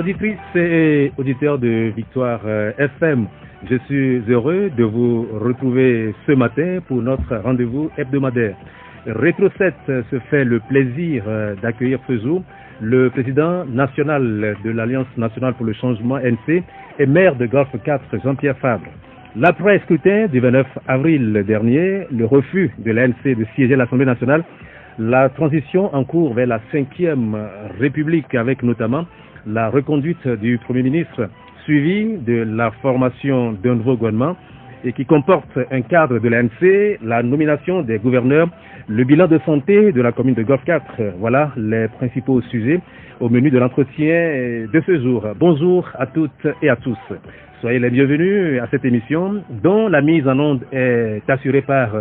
Auditrices et auditeurs de Victoire FM, je suis heureux de vous retrouver ce matin pour notre rendez-vous hebdomadaire. Rétro 7 se fait le plaisir d'accueillir ce jour le président national de l'Alliance nationale pour le changement NC et maire de Golfe 4, Jean-Pierre Fabre. L'après-scrutin du 29 avril dernier, le refus de l'ANC de siéger à l'Assemblée nationale, la transition en cours vers la 5e République avec notamment la reconduite du Premier ministre, suivie de la formation d'un nouveau gouvernement et qui comporte un cadre de l'ANC, la nomination des gouverneurs, le bilan de santé de la commune de Golfe 4. Voilà les principaux sujets au menu de l'entretien de ce jour. Bonjour à toutes et à tous. Soyez les bienvenus à cette émission dont la mise en onde est assurée par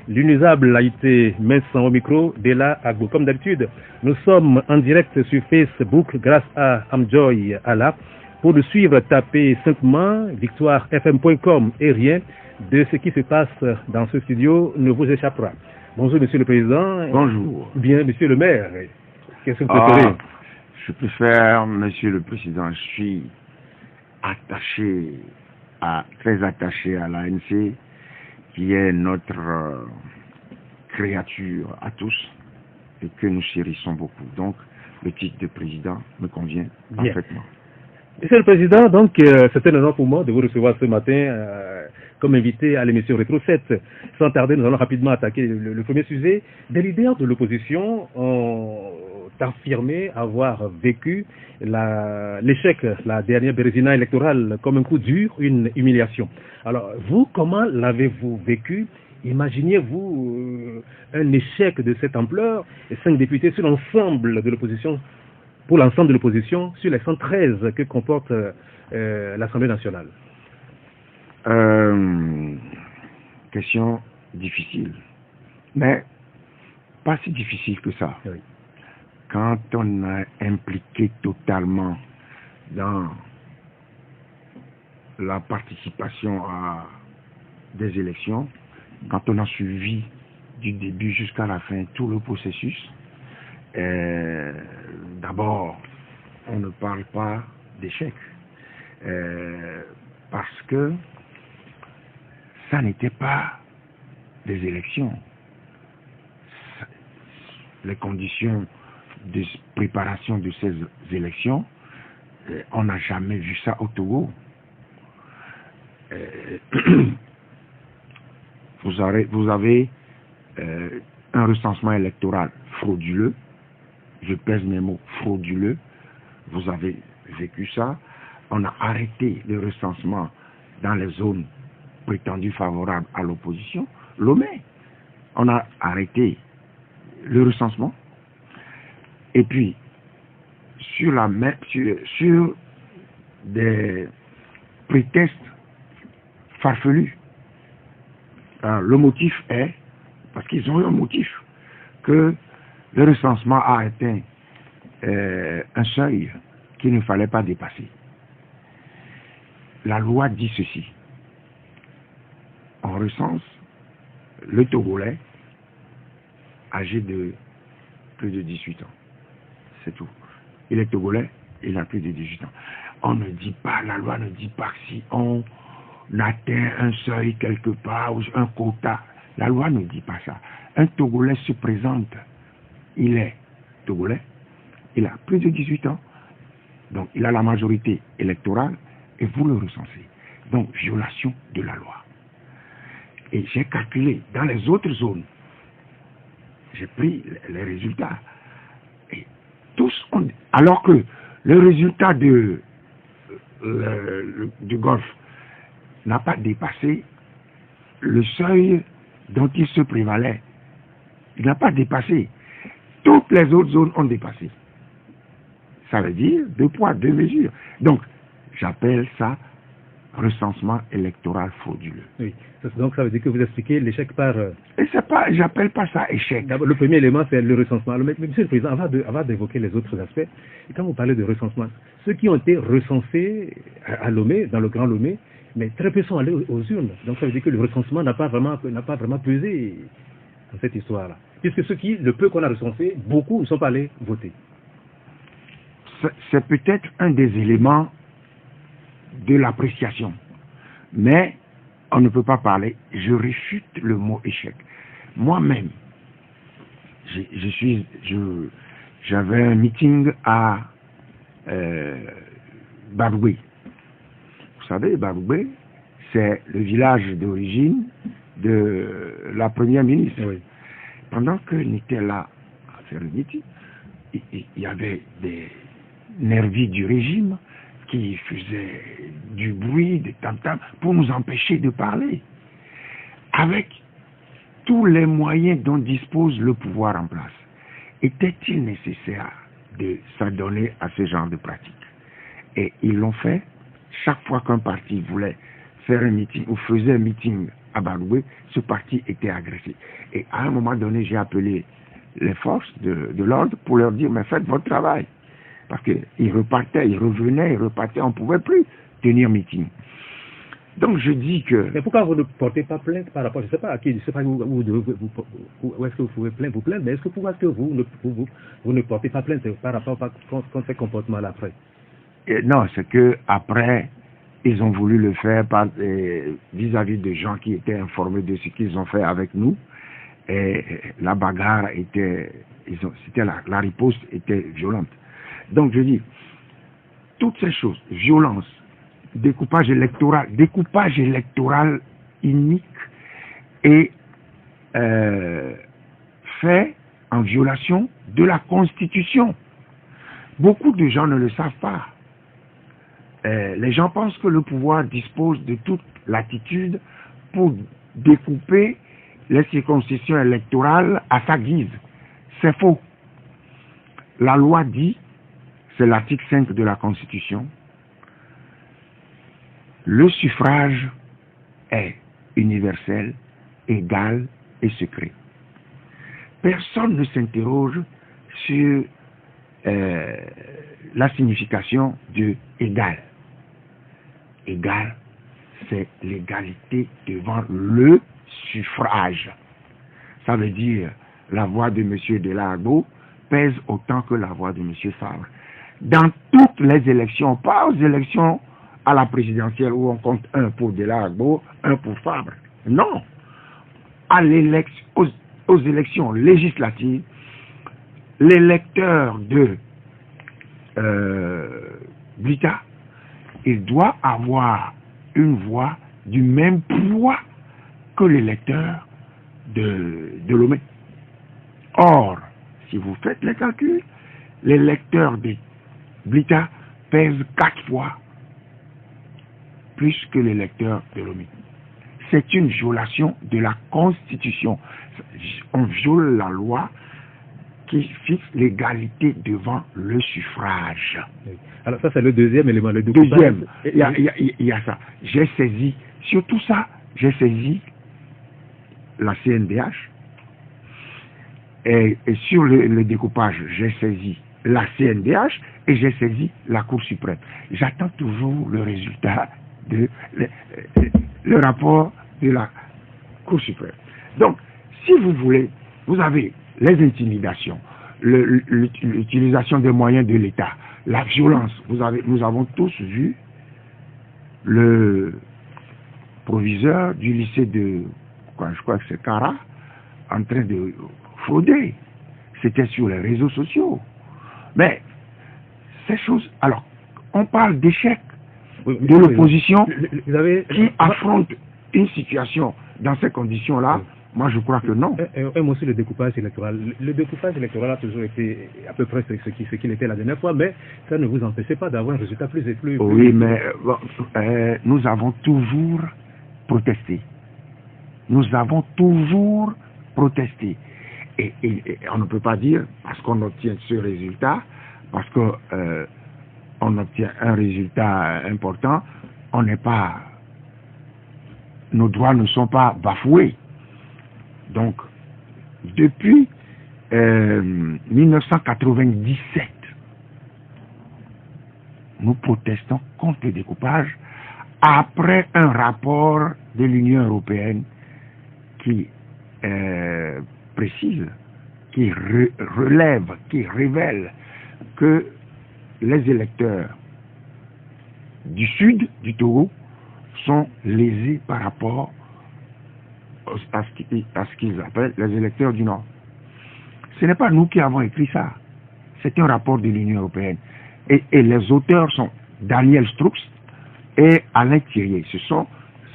l'inusable laïté Vincent au micro d'Ella Agbo. Comme d'habitude, nous sommes en direct sur Facebook grâce à Amjoy Allah. Pour nous suivre, tapez simplement victoirefm.com et rien de ce qui se passe dans ce studio ne vous échappera. Bonjour Monsieur le Président. Bonjour. Bien Monsieur le Maire. Qu'est-ce que vous préférez? Je préfère Monsieur le Président. Je suis très attaché à l'ANC qui est notre créature à tous et que nous chérissons beaucoup. Donc, le titre de président me convient parfaitement. Monsieur le Président, donc c'est un honneur pour moi de vous recevoir ce matin comme invité à l'émission Rétro 7. Sans tarder, nous allons rapidement attaquer le premier sujet. Des leaders de l'opposition ont affirmé avoir vécu l'échec, la dernière bérésina électorale comme un coup dur, une humiliation. Alors, vous, comment l'avez-vous vécu? Imaginiez-vous un échec de cette ampleur et 5 députés sur l'ensemble de l'opposition, pour l'ensemble de l'opposition, sur les 113 que comporte l'Assemblée nationale? Question difficile, mais pas si difficile que ça. Oui. Quand on est impliqué totalement dans la participation à des élections, quand on a suivi du début jusqu'à la fin tout le processus, d'abord, on ne parle pas d'échec, parce que ça n'était pas des élections. Les conditions de préparation de ces élections, on n'a jamais vu ça au Togo. Vous avez un recensement électoral frauduleux, je pèse mes mots, frauduleux, vous avez vécu ça. On a arrêté le recensement dans les zones prétendues favorables à l'opposition. Lomé, on a arrêté le recensement. Et puis, sur des prétextes farfelus, le motif est, parce qu'ils ont eu un motif, que le recensement a atteint un seuil qu'il ne fallait pas dépasser. La loi dit ceci. On recense le Togolais âgé de plus de 18 ans. C'est tout. Il est Togolais, il a plus de 18 ans. On ne dit pas, la loi ne dit pas que si on atteint un seuil quelque part ou un quota. La loi ne dit pas ça. Un Togolais se présente, il est Togolais, il a plus de 18 ans, donc il a la majorité électorale et vous le recensez. Donc, violation de la loi. Et j'ai calculé, dans les autres zones, j'ai pris les résultats. Et tous alors que le résultat du Golfe n'a pas dépassé le seuil dont il se prévalait. Il n'a pas dépassé. Toutes les autres zones ont dépassé. Ça veut dire 2 poids, 2 mesures. Donc, j'appelle ça recensement électoral frauduleux. Oui, donc ça veut dire que vous expliquez l'échec par... Et c'est pas, j'appelle pas ça échec. Le premier élément, c'est le recensement. Alors, Monsieur le Président, avant d'évoquer les autres aspects, et quand vous parlez de recensement, ceux qui ont été recensés à Lomé, dans le Grand Lomé, mais très peu sont allés aux urnes. Donc ça veut dire que le recensement n'a pas vraiment pesé dans cette histoire-là. Puisque le peu qu'on a recensé, beaucoup ne sont pas allés voter. c'est peut-être un des éléments de l'appréciation. Mais on ne peut pas parler. Je réfute le mot échec. Moi-même, j'avais un meeting à Baboué. Vous savez, Baboué, c'est le village d'origine de la première ministre. Oui. Pendant qu'elle était là à faire le meeting, il y avait des nervis du régime qui faisaient du bruit, des tam-tams, pour nous empêcher de parler. Avec tous les moyens dont dispose le pouvoir en place, était-il nécessaire de s'adonner à ce genre de pratiques? Et ils l'ont fait. Chaque fois qu'un parti voulait faire un meeting ou faisait un meeting à Baroué, ce parti était agressé. Et à un moment donné, j'ai appelé les forces de l'ordre pour leur dire, mais faites votre travail. Parce qu'ils repartaient, ils revenaient, ils repartaient, on ne pouvait plus tenir meeting. Donc je dis que... Mais pourquoi vous ne portez pas plainte par rapport, je ne sais pas à qui, je ne sais pas où est-ce que vous pouvez vous plaindre, mais est-ce que pourquoi est-ce que vous ne portez pas plainte par rapport contre ces comportements-là après? Non, c'est que après, ils ont voulu le faire vis-à-vis de gens qui étaient informés de ce qu'ils ont fait avec nous. Et la bagarre était, la riposte était violente. Donc je dis, toutes ces choses, violence, découpage électoral unique et fait en violation de la Constitution. Beaucoup de gens ne le savent pas. Les gens pensent que le pouvoir dispose de toute l'attitude pour découper les circonscriptions électorales à sa guise. C'est faux. La loi dit, c'est l'article 5 de la Constitution, le suffrage est universel, égal et secret. Personne ne s'interroge sur la signification de égal. Égal, c'est l'égalité devant le suffrage. Ça veut dire la voix de M. Delahaye pèse autant que la voix de M. Fabre. Dans toutes les élections, pas aux élections à la présidentielle où on compte un pour Delahaye, un pour Fabre. Non. Aux élections législatives, l'électeur de Blita, il doit avoir une voix du même poids que l'électeur de Lomé. Or, si vous faites les calculs, l'électeur de Blita pèse 4 fois plus que l'électeur de Lomé. C'est une violation de la Constitution. On viole la loi qui fixe l'égalité devant le suffrage. Alors ça, c'est le deuxième élément. Le deuxième, il y a ça. J'ai saisi, sur tout ça, j'ai saisi la CNDH et sur le découpage, j'ai saisi la CNDH et j'ai saisi la Cour suprême. J'attends toujours le résultat le rapport de la Cour suprême. Donc, si vous voulez, vous avez les intimidations, l'utilisation des moyens de l'État, la violence. Nous avons tous vu le proviseur du lycée de, je crois que c'est Cara, en train de frauder. C'était sur les réseaux sociaux. Mais ces choses, alors, on parle d'échec de l'opposition qui affronte une situation dans ces conditions-là. Moi, je crois que non. Un mot sur le découpage électoral. Le découpage électoral a toujours été à peu près ce qu'il était la dernière fois, mais ça ne vous empêchait pas d'avoir un résultat plus. Oui, mais nous avons toujours protesté. Nous avons toujours protesté. Et on ne peut pas dire, parce qu'on obtient ce résultat, parce que on obtient un résultat important, nos droits ne sont pas bafoués. Donc, depuis 1997, nous protestons contre le découpage après un rapport de l'Union européenne qui précise, qui relève, qui révèle que les électeurs du sud du Togo sont lésés par rapport à ce qu'ils appellent les électeurs du nord. Ce n'est pas nous qui avons écrit ça. C'est un rapport de l'Union européenne. Et les auteurs sont Daniel Strux et Alain Thirier.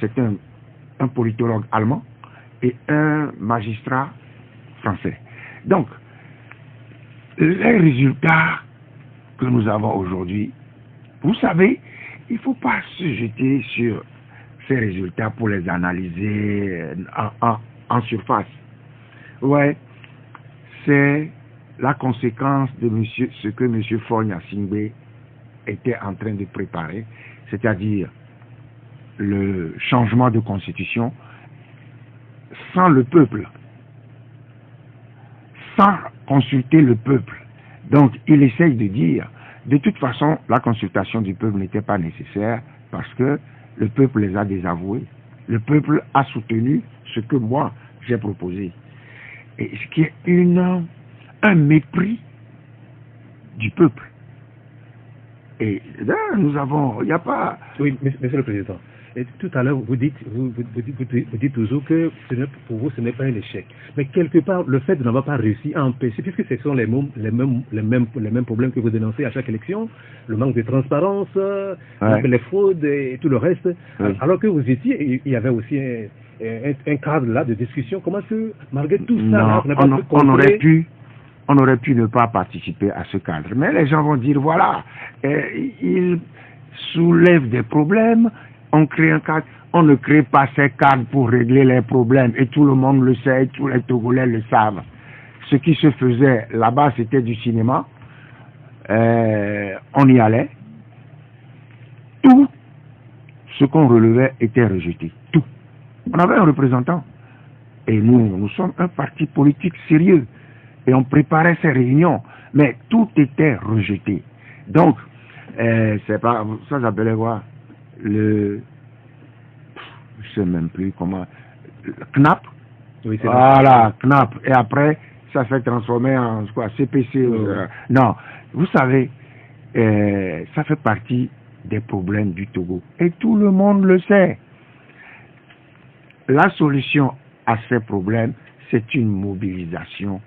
C'est un politologue allemand et un magistrat français. Donc, les résultats que nous avons aujourd'hui, vous savez, il ne faut pas se jeter sur ces résultats pour les analyser en surface. Ouais, c'est la conséquence de ce que M. Faure Gnassingbé était en train de préparer, c'est-à-dire le changement de constitution sans le peuple, sans consulter le peuple. Donc, il essaye de dire, de toute façon, la consultation du peuple n'était pas nécessaire parce que le peuple les a désavoués. Le peuple a soutenu ce que moi, j'ai proposé. Et ce qui est un mépris du peuple. Et là, nous avons, il n'y a pas... Oui, monsieur le Président. Et tout à l'heure, vous dites toujours que pour vous, ce n'est pas un échec. Mais quelque part, le fait de n'avoir pas réussi à empêcher, puisque ce sont les mêmes problèmes que vous dénoncez à chaque élection, le manque de transparence, les fraudes et tout le reste, alors que vous étiez, il y avait aussi un cadre là de discussion. Comment est-ce que, malgré tout ça, on aurait pu ne pas participer à ce cadre. Mais les gens vont dire, voilà, ils soulèvent des problèmes, on crée un cadre. On ne crée pas ces cadres pour régler les problèmes. Et tout le monde le sait, tous les Togolais le savent. Ce qui se faisait là-bas, c'était du cinéma. On y allait. Tout ce qu'on relevait était rejeté. Tout. On avait un représentant. Et nous sommes un parti politique sérieux. Et on préparait ces réunions. Mais tout était rejeté. Donc, c'est pas... Ça s'appelait quoi? Je sais même plus comment, CNAP, oui, voilà, CNAP, et après, ça s'est transformé en quoi, CPC, non, vous savez, ça fait partie des problèmes du Togo, et tout le monde le sait. La solution à ces problèmes, c'est une mobilisation,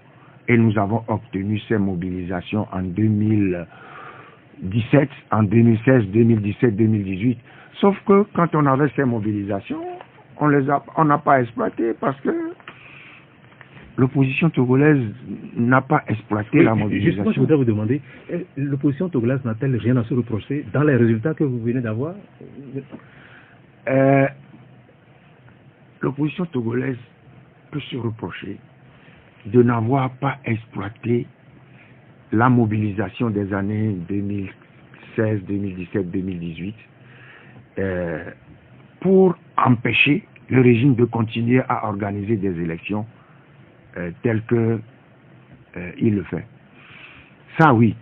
et nous avons obtenu ces mobilisations en 2017, en 2016, 2017, 2018. Sauf que quand on avait ces mobilisations, on n'a pas exploité parce que l'opposition togolaise n'a pas exploité la mobilisation. Justement, je voudrais vous demander, l'opposition togolaise n'a-t-elle rien à se reprocher dans les résultats que vous venez d'avoir? L'opposition togolaise peut se reprocher de n'avoir pas exploité la mobilisation des années 2016, 2017, 2018 pour empêcher le régime de continuer à organiser des élections telles que il le fait. Ça, oui.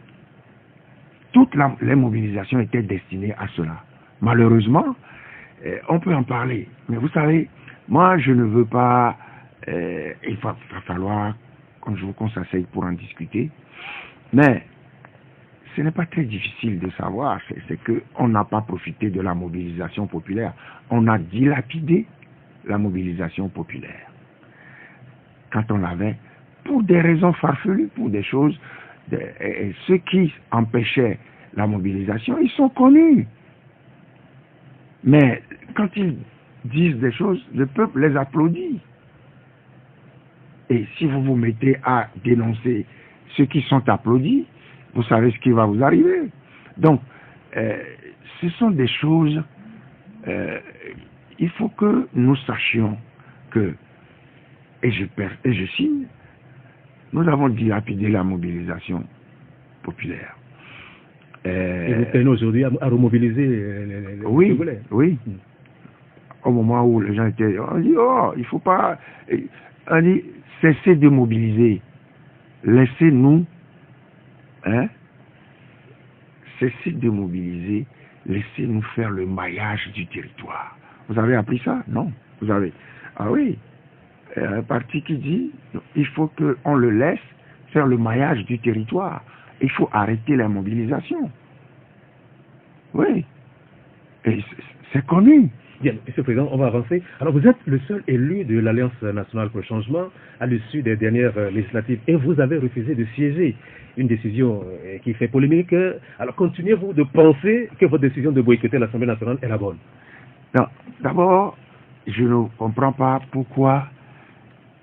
Toutes les mobilisations étaient destinées à cela. Malheureusement, on peut en parler. Mais vous savez, moi, je ne veux pas... il va falloir qu'on s'asseye pour en discuter. Mais ce n'est pas très difficile de savoir. C'est qu'on n'a pas profité de la mobilisation populaire. On a dilapidé la mobilisation populaire. Quand on l'avait, pour des raisons farfelues, pour des choses... ceux qui empêchaient la mobilisation, ils sont connus. Mais quand ils disent des choses, le peuple les applaudit. Et si vous vous mettez à dénoncer ceux qui sont applaudis, vous savez ce qui va vous arriver. Donc, ce sont des choses... il faut que nous sachions que, et je signe, nous avons dilapidé la mobilisation populaire. Et vous peinez aujourd'hui à remobiliser les Togolais. Oui. Au moment où les gens étaient... On dit, oh, il ne faut pas... On dit, cessez de mobiliser. Laissez-nous... Cessez de mobiliser. Laissez-nous faire le maillage du territoire. Vous avez appris ça? Non. Vous avez... Ah oui. Un parti qui dit, il faut qu'on le laisse faire le maillage du territoire. Il faut arrêter la mobilisation. Oui. Et c'est connu. Bien, Monsieur le Président, on va avancer. Alors, vous êtes le seul élu de l'Alliance nationale pour le changement à l'issue des dernières législatives et vous avez refusé de siéger. Une décision qui fait polémique. Alors, continuez-vous de penser que votre décision de boycotter l'Assemblée nationale est la bonne? Non, d'abord, je ne comprends pas pourquoi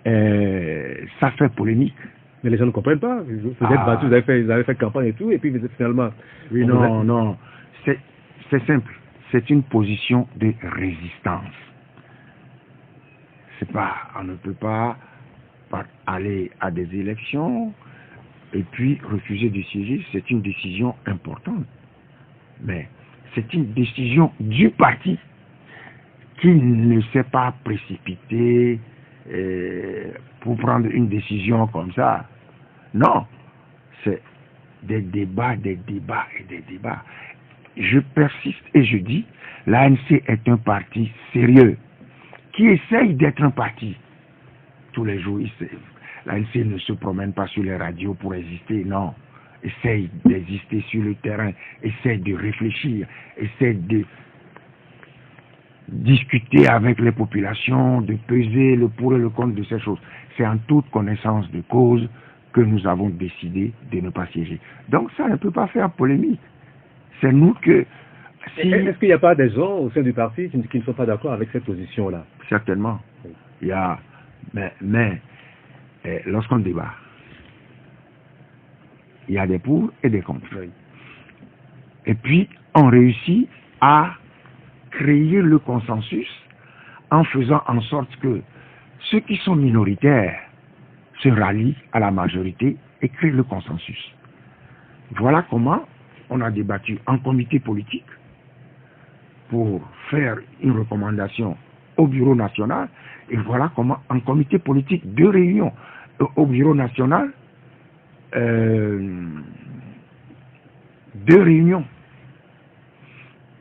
ça fait polémique. Mais les gens ne comprennent pas. Vous êtes battu, vous avez fait campagne et tout, et puis vous êtes finalement... Oui, non. C'est simple. C'est une position de résistance. C'est pas, on ne peut pas aller à des élections et puis refuser de siéger. C'est une décision importante. Mais c'est une décision du parti qui ne s'est pas précipité pour prendre une décision comme ça. Non, c'est des débats et des débats. Je persiste et je dis, l'ANC est un parti sérieux qui essaye d'être un parti. Tous les jours, l'ANC ne se promène pas sur les radios pour exister, non. Essaye d'exister sur le terrain, essaye de réfléchir, essaye de discuter avec les populations, de peser le pour et le contre de ces choses. C'est en toute connaissance de cause que nous avons décidé de ne pas siéger. Donc ça ne peut pas faire polémique. C'est nous que... Est-ce qu'il n'y a pas des gens au sein du parti qui ne sont pas d'accord avec cette position-là? Certainement. Il y a... Mais lorsqu'on débat, il y a des pour et des contre. Oui. Et puis, on réussit à créer le consensus en faisant en sorte que ceux qui sont minoritaires se rallient à la majorité et créent le consensus. Voilà comment on a débattu en comité politique pour faire une recommandation au bureau national, et voilà comment en comité politique de réunion au bureau national, 2 réunions.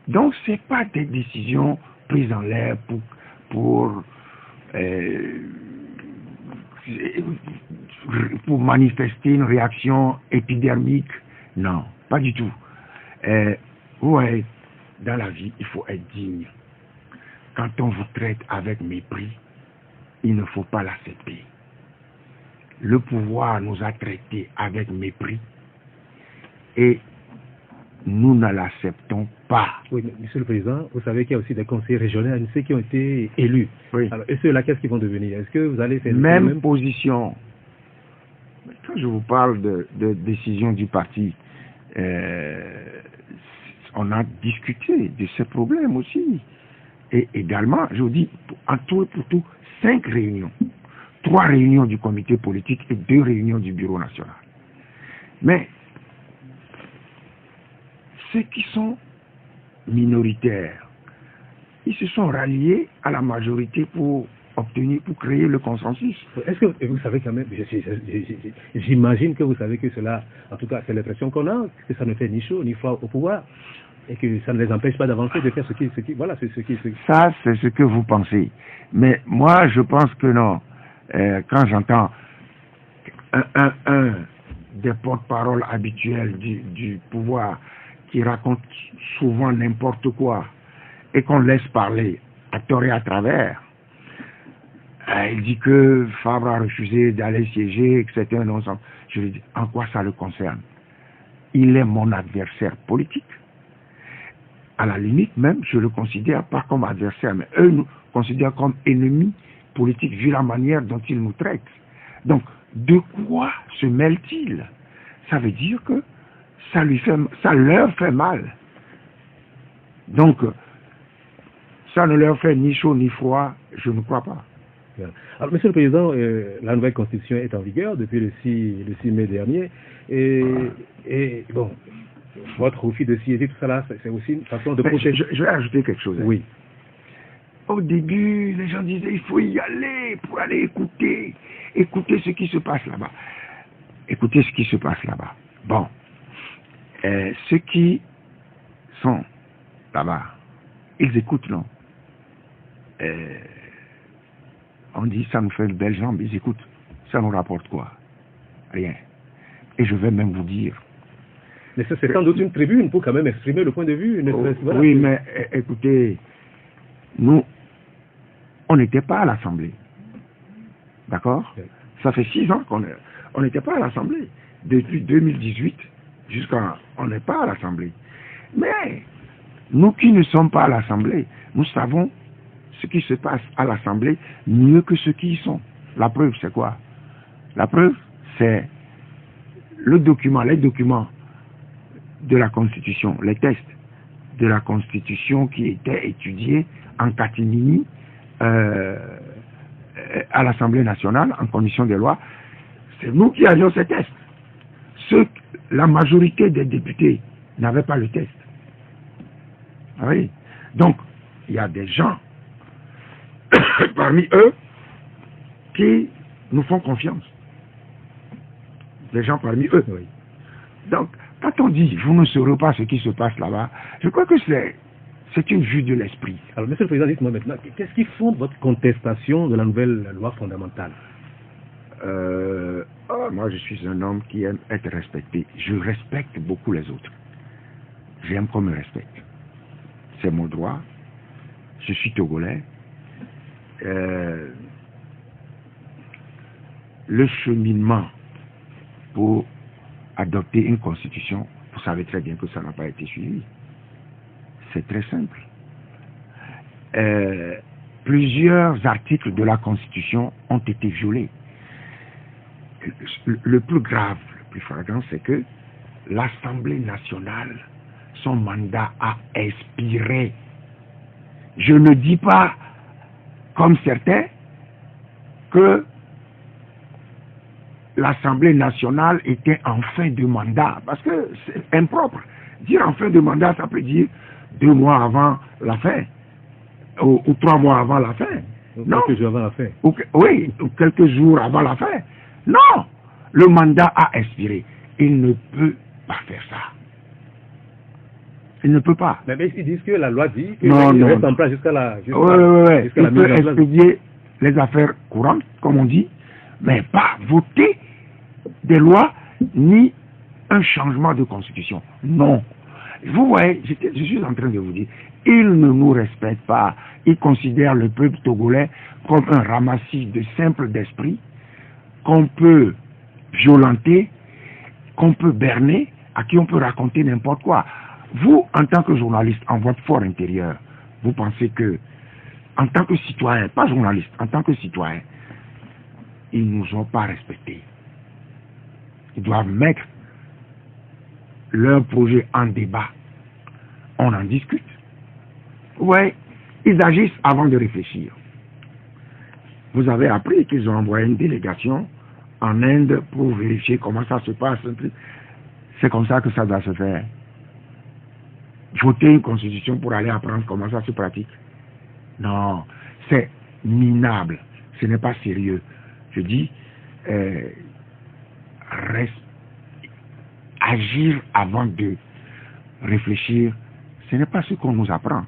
Donc c'est pas des décisions prises en l'air pour manifester une réaction épidermique. Non, pas du tout. Ouais, dans la vie, il faut être digne. Quand on vous traite avec mépris, il ne faut pas l'accepter. Le pouvoir nous a traités avec mépris et nous ne l'acceptons pas. Oui, mais Monsieur le Président, vous savez qu'il y a aussi des conseillers régionaux ANC qui ont été élus. Oui. Alors, et ceux-là, qu'est-ce qu'ils vont devenir? Est-ce que vous allez faire même position? Quand je vous parle de décision du parti, on a discuté de ces problèmes aussi. Et également, je vous dis, en tout et pour tout, 5 réunions. 3 réunions du comité politique et 2 réunions du bureau national. Mais ceux qui sont minoritaires, ils se sont ralliés à la majorité pour créer le consensus. Est-ce que vous savez quand même, j'imagine que vous savez que cela, en tout cas c'est l'impression qu'on a, que ça ne fait ni chaud ni froid au pouvoir, et que ça ne les empêche pas d'avancer, de faire ce qui voilà, c'est ce qui... Ça, c'est ce que vous pensez. Mais moi, je pense que non. Quand j'entends un des porte-paroles habituels du pouvoir qui raconte souvent n'importe quoi et qu'on laisse parler à tort et à travers, il dit que Fabre a refusé d'aller siéger et que c'était un non-sens. Je lui dis, en quoi ça le concerne? Il est mon adversaire politique. À la limite même, je le considère pas comme adversaire, mais eux nous considèrent comme ennemis politiques vu la manière dont ils nous traitent. Donc, de quoi se mêle-t-il? Ça veut dire que ça leur fait mal. Donc, ça ne leur fait ni chaud ni froid, je ne crois pas. Alors, Monsieur le Président, la nouvelle Constitution est en vigueur depuis le 6 mai dernier. Et bon, votre refus de siéger, tout ça là, c'est aussi une façon de protéger. Je vais ajouter quelque chose. Oui. Au début, les gens disaient il faut y aller pour aller écouter ce qui se passe là-bas. Écoutez ce qui se passe là-bas. Bon, ceux qui sont là-bas, ils écoutent, non? On dit ça nous fait une belle jambe, ils écoutent. Ça nous rapporte quoi? Rien. Et je vais même vous dire, Mais c'est sans doute une tribune pour quand même exprimer le point de vue. Voilà. Oui, mais écoutez, nous, on n'était pas à l'Assemblée. D'accord? Oui. Ça fait 6 ans qu'on n'était pas à l'Assemblée. Depuis 2018 jusqu'à... On n'est pas à l'Assemblée. Mais nous qui ne sommes pas à l'Assemblée, nous savons ce qui se passe à l'Assemblée mieux que ceux qui y sont. La preuve, c'est quoi? La preuve, c'est les documents de la Constitution, les textes de la Constitution qui étaient étudiés en catimini à l'Assemblée nationale en commission des lois. C'est nous qui avions ces tests. La majorité des députés n'avaient pas le test. Oui. Donc, il y a des gens parmi eux qui nous font confiance. Des gens parmi eux. Oui. Donc, quand on dit vous ne saurez pas ce qui se passe là-bas, je crois que c'est une vue de l'esprit. Alors, Monsieur le Président, dites-moi maintenant, qu'est-ce qui fonde votre contestation de la nouvelle loi fondamentale? Moi, je suis un homme qui aime être respecté. Je respecte beaucoup les autres. J'aime qu'on me respecte. C'est mon droit. Je suis togolais. Le cheminement pour adopter une constitution, vous savez très bien que ça n'a pas été suivi. C'est très simple. Plusieurs articles de la Constitution ont été violés. Le plus grave, le plus flagrant, c'est que l'Assemblée nationale, son mandat a expiré. Je ne dis pas, comme certains, que l'Assemblée nationale était en fin de mandat, parce que c'est impropre. Dire en fin de mandat, ça peut dire 2 mois avant la fin, ou 3 mois avant la fin. Non. Quelques jours avant la fin. Oui, ou quelques jours avant la fin. Non, le mandat a expiré. Il ne peut pas faire ça. Il ne peut pas. Mais ils disent que la loi dit qu'il reste en place jusqu'à la... Il peut expédier les affaires courantes, comme on dit, mais pas voter des lois ni un changement de constitution. Non. Vous voyez, je suis en train de vous dire, ils ne nous respectent pas. Ils considèrent le peuple togolais comme un ramassis de simples d'esprit qu'on peut violenter, qu'on peut berner, à qui on peut raconter n'importe quoi. Vous, en tant que journaliste, en votre fort intérieur, vous pensez que, en tant que citoyen, pas journaliste, en tant que citoyen, ils ne nous ont pas respectés. Ils doivent mettre leur projet en débat. On en discute. Ouais, ils agissent avant de réfléchir. Vous avez appris qu'ils ont envoyé une délégation en Inde pour vérifier comment ça se passe. C'est comme ça que ça doit se faire. Voter une constitution pour aller apprendre comment ça se pratique. Non, c'est minable. Ce n'est pas sérieux. Je dis, agir avant de réfléchir, ce n'est pas ce qu'on nous apprend.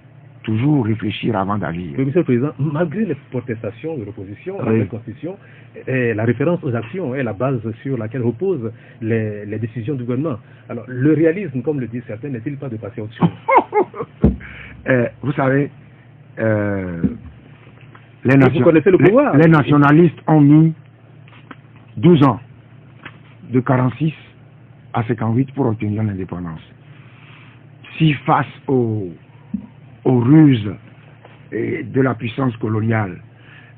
Toujours réfléchir avant d'agir. Monsieur le Président, malgré les protestations de l'opposition à la Constitution, la référence aux actions est la base sur laquelle reposent les décisions du gouvernement. Alors, le réalisme, comme le disent certains, n'est-il pas de passer au-dessus? Vous savez, vous connaissez le pouvoir. Les nationalistes ont mis 12 ans, de 46 à 58 pour obtenir l'indépendance. Si face aux ruses de la puissance coloniale,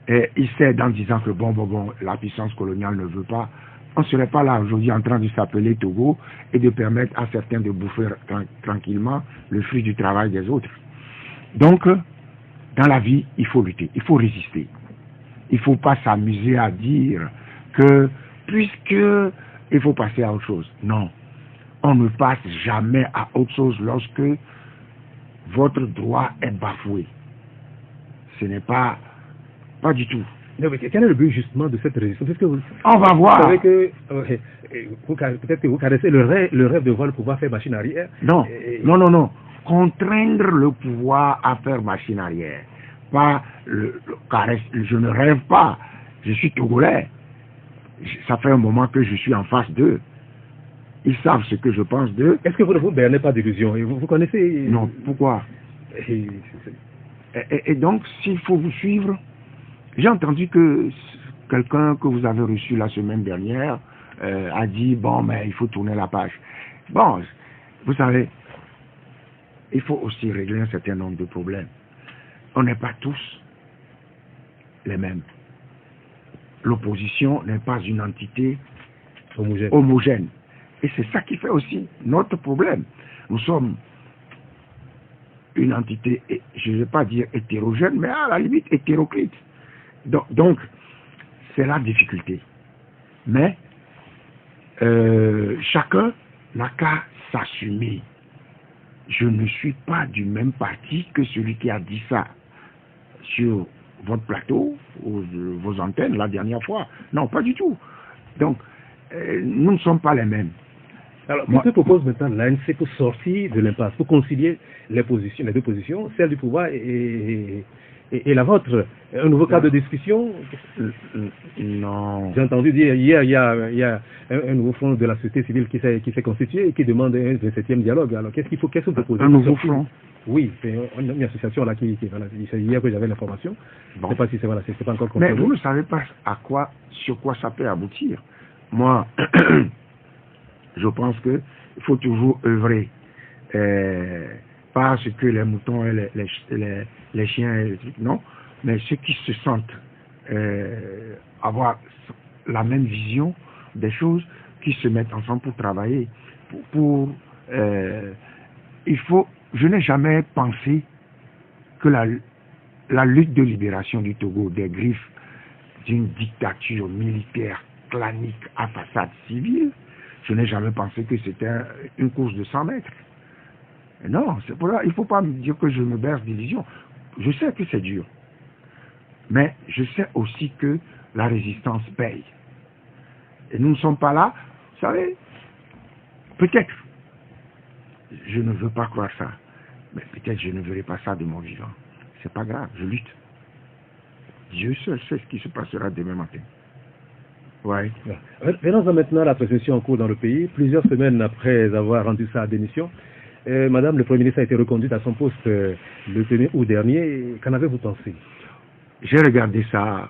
ils cèdent en disant que bon, la puissance coloniale ne veut pas, on ne serait pas là aujourd'hui en train de s'appeler Togo et de permettre à certains de bouffer tranquillement le fruit du travail des autres. Donc, dans la vie, il faut lutter, il faut résister. Il ne faut pas s'amuser à dire que puisque il faut passer à autre chose. Non, on ne passe jamais à autre chose lorsque votre droit est bafoué. Ce n'est pas du tout. Non, mais quel est le but justement de cette résistance? Parce que on va voir. Vous savez que peut-être que vous caressez le rêve de voir le pouvoir faire machine arrière. Non, non. Contraindre le pouvoir à faire machine arrière. Pas le caresse. Je ne rêve pas. Je suis togolais. Ça fait un moment que je suis en face d'eux. Ils savent ce que je pense d'eux. Est-ce que vous ne vous bernez pas d'illusions? Vous connaissez... Non, pourquoi? Et- Et donc, s'il faut vous suivre, j'ai entendu que quelqu'un que vous avez reçu la semaine dernière a dit, bon, mais il faut tourner la page. Bon, vous savez, il faut aussi régler un certain nombre de problèmes. On n'est pas tous les mêmes. L'opposition n'est pas une entité homogène. Et c'est ça qui fait aussi notre problème. Nous sommes une entité, je ne vais pas dire hétérogène, mais à la limite hétéroclite. Donc c'est la difficulté. Mais chacun n'a qu'à s'assumer. Je ne suis pas du même parti que celui qui a dit ça sur votre plateau, ou vos antennes la dernière fois. Non, pas du tout. Donc, nous ne sommes pas les mêmes. Alors, moi, je propose maintenant l'ANC pour sortir de l'impasse, pour concilier les deux positions, celle du pouvoir et la vôtre. Un nouveau cadre de discussion. Non. J'ai entendu dire hier, il y a un nouveau front de la société civile qui s'est constitué et qui demande un 27e dialogue. Alors, qu'est-ce que vous proposez? Un nouveau front? Oui, c'est une association là qui c'est hier que j'avais l'information. Bon. Je ne sais pas si c'est pas encore confirmé. Mais confirmé. vous ne savez pas sur quoi ça peut aboutir. Moi, je pense qu'il faut toujours œuvrer. Pas ce que les moutons et les chiens et les trucs, non, mais ceux qui se sentent avoir la même vision des choses, qui se mettent ensemble pour travailler. Je n'ai jamais pensé que la lutte de libération du Togo des griffes d'une dictature militaire clanique à façade civile, je n'ai jamais pensé que c'était une course de 100 mètres. Non, c'est pour ça, il ne faut pas me dire que je me berce d'illusions. Je sais que c'est dur. Mais je sais aussi que la résistance paye. Et nous ne sommes pas là, vous savez, peut-être, je ne veux pas croire ça, mais peut-être je ne verrai pas ça de mon vivant. C'est pas grave, je lutte. Dieu seul sait ce qui se passera demain matin. Ouais. Venons maintenant à la transmission en cours dans le pays. Plusieurs semaines après avoir rendu sa démission, Madame le Premier ministre a été reconduite à son poste le 1er août dernier. Qu'en avez-vous pensé? J'ai regardé ça.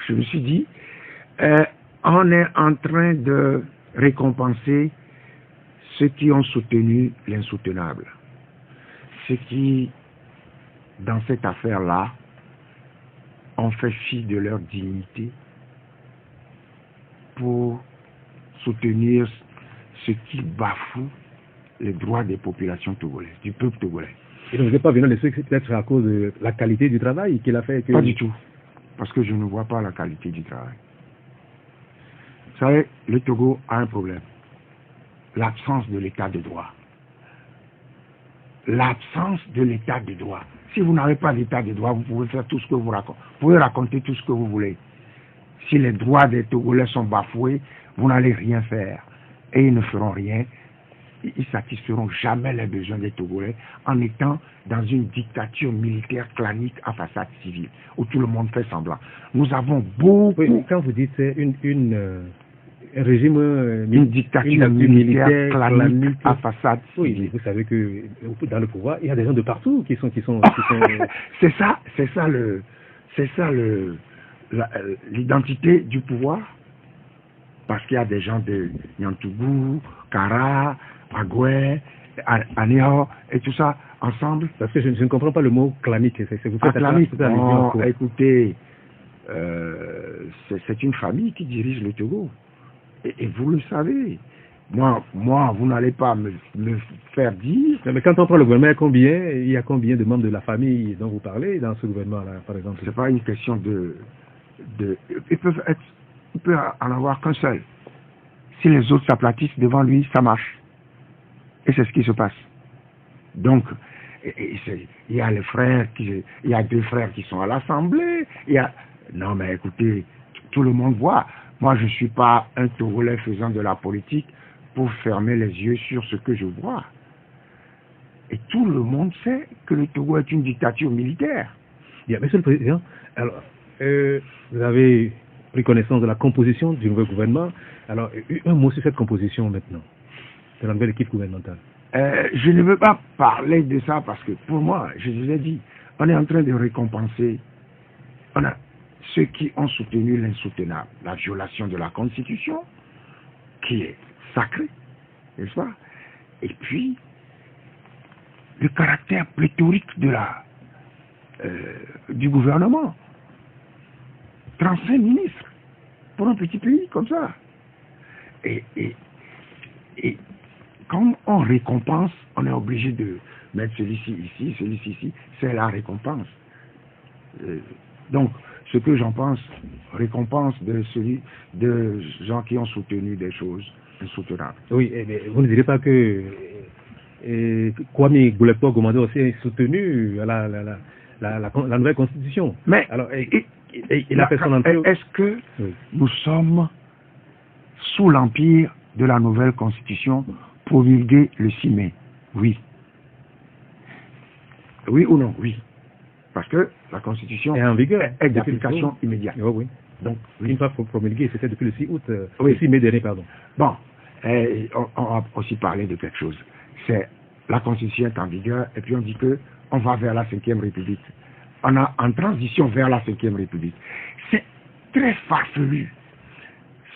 Je me suis dit, on est en train de récompenser ceux qui ont soutenu l'insoutenable. Ceux qui, dans cette affaire-là, ont fait fi de leur dignité pour soutenir ceux qui bafouent les droits des populations togolaises, du peuple togolais. Et donc vous n'êtes pas venu laisser peut-être à cause de la qualité du travail qu'il a fait que... Pas du tout, parce que je ne vois pas la qualité du travail. Vous savez, le Togo a un problème. L'absence de l'état de droit. L'absence de l'état de droit. Si vous n'avez pas d'état de droit, vous pouvez faire tout ce que vous racontez. Vous pouvez raconter tout ce que vous voulez. Si les droits des Togolais sont bafoués, vous n'allez rien faire. Et ils ne feront rien. Ils satisferont jamais les besoins des Togolais en étant dans une dictature militaire clanique à façade civile, où tout le monde fait semblant. Nous avons beaucoup... Oui, quand vous dites un régime... une dictature militaire clanique à façade civile. Oui, vous savez que dans le pouvoir, il y a des gens de partout qui sont c'est ça l'identité du pouvoir. Parce qu'il y a des gens de Nyantougou, Kara, Agoué, Anéo et tout ça ensemble. Parce que je ne comprends pas le mot clanique. Vous faites clanique. Non, écoutez, c'est une famille qui dirige le Togo. Et vous le savez. Moi, vous n'allez pas me faire dire... Mais quand on prend le gouvernement, il y a combien de membres de la famille dont vous parlez dans ce gouvernement-là, par exemple? C'est pas une question de... Il peut en avoir qu'un seul. Si les autres s'aplatissent devant lui, ça marche. Et c'est ce qui se passe. Donc, il y a les frères, il y a 2 frères qui sont à l'Assemblée. Non, mais écoutez, tout le monde voit. Moi, je ne suis pas un Togolais faisant de la politique pour fermer les yeux sur ce que je vois. Et tout le monde sait que le Togo est une dictature militaire. Bien, Monsieur le Président, alors, vous avez pris connaissance de la composition du nouveau gouvernement. Alors, un mot sur cette composition maintenant, de la nouvelle équipe gouvernementale. Je ne veux pas parler de ça parce que pour moi, je vous ai dit, on est en train de récompenser ceux qui ont soutenu l'insoutenable, la violation de la Constitution, qui est sacrée, n'est-ce pas? Et puis, le caractère pléthorique du gouvernement. 35 ministres pour un petit pays comme ça. Et quand on récompense, on est obligé de mettre celui-ci ici, celui-ci ici. C'est la récompense. Donc, ce que j'en pense, récompense de gens qui ont soutenu des choses insoutenables. Oui, mais vous ne direz pas que Kwame Goulepto Gomado aussi a soutenu la nouvelle constitution. Mais alors, il a fait son entrée. Est-ce que nous sommes sous l'empire de la nouvelle constitution promulguée le 6 mai? Oui. Oui ou non? Oui. Parce que la constitution est en vigueur, est d'application immédiate. Oh, oui. Donc, une fois promulguée, c'était depuis le 6 août, oui. Le 6 mai dernier, pardon. Bon, on va aussi parler de quelque chose. C'est la constitution est en vigueur et puis on dit que on va vers la 5e République. On est en transition vers la 5e République. C'est très farfelu.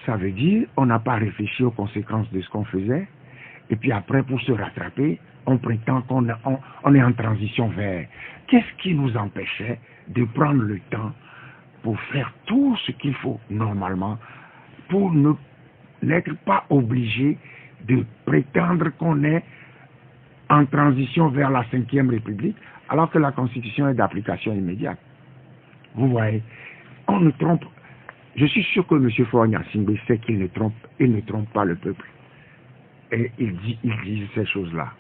Ça veut dire on n'a pas réfléchi aux conséquences de ce qu'on faisait et puis après pour se rattraper, on prétend qu'on est en transition vers. Qu'est-ce qui nous empêchait de prendre le temps pour faire tout ce qu'il faut normalement pour n'être pas obligé de prétendre qu'on est en transition vers la 5e République alors que la Constitution est d'application immédiate. Vous voyez, on ne trompe. Je suis sûr que M. Faure Gnassingbé sait qu'il ne trompe pas le peuple. Et il dit ces choses-là.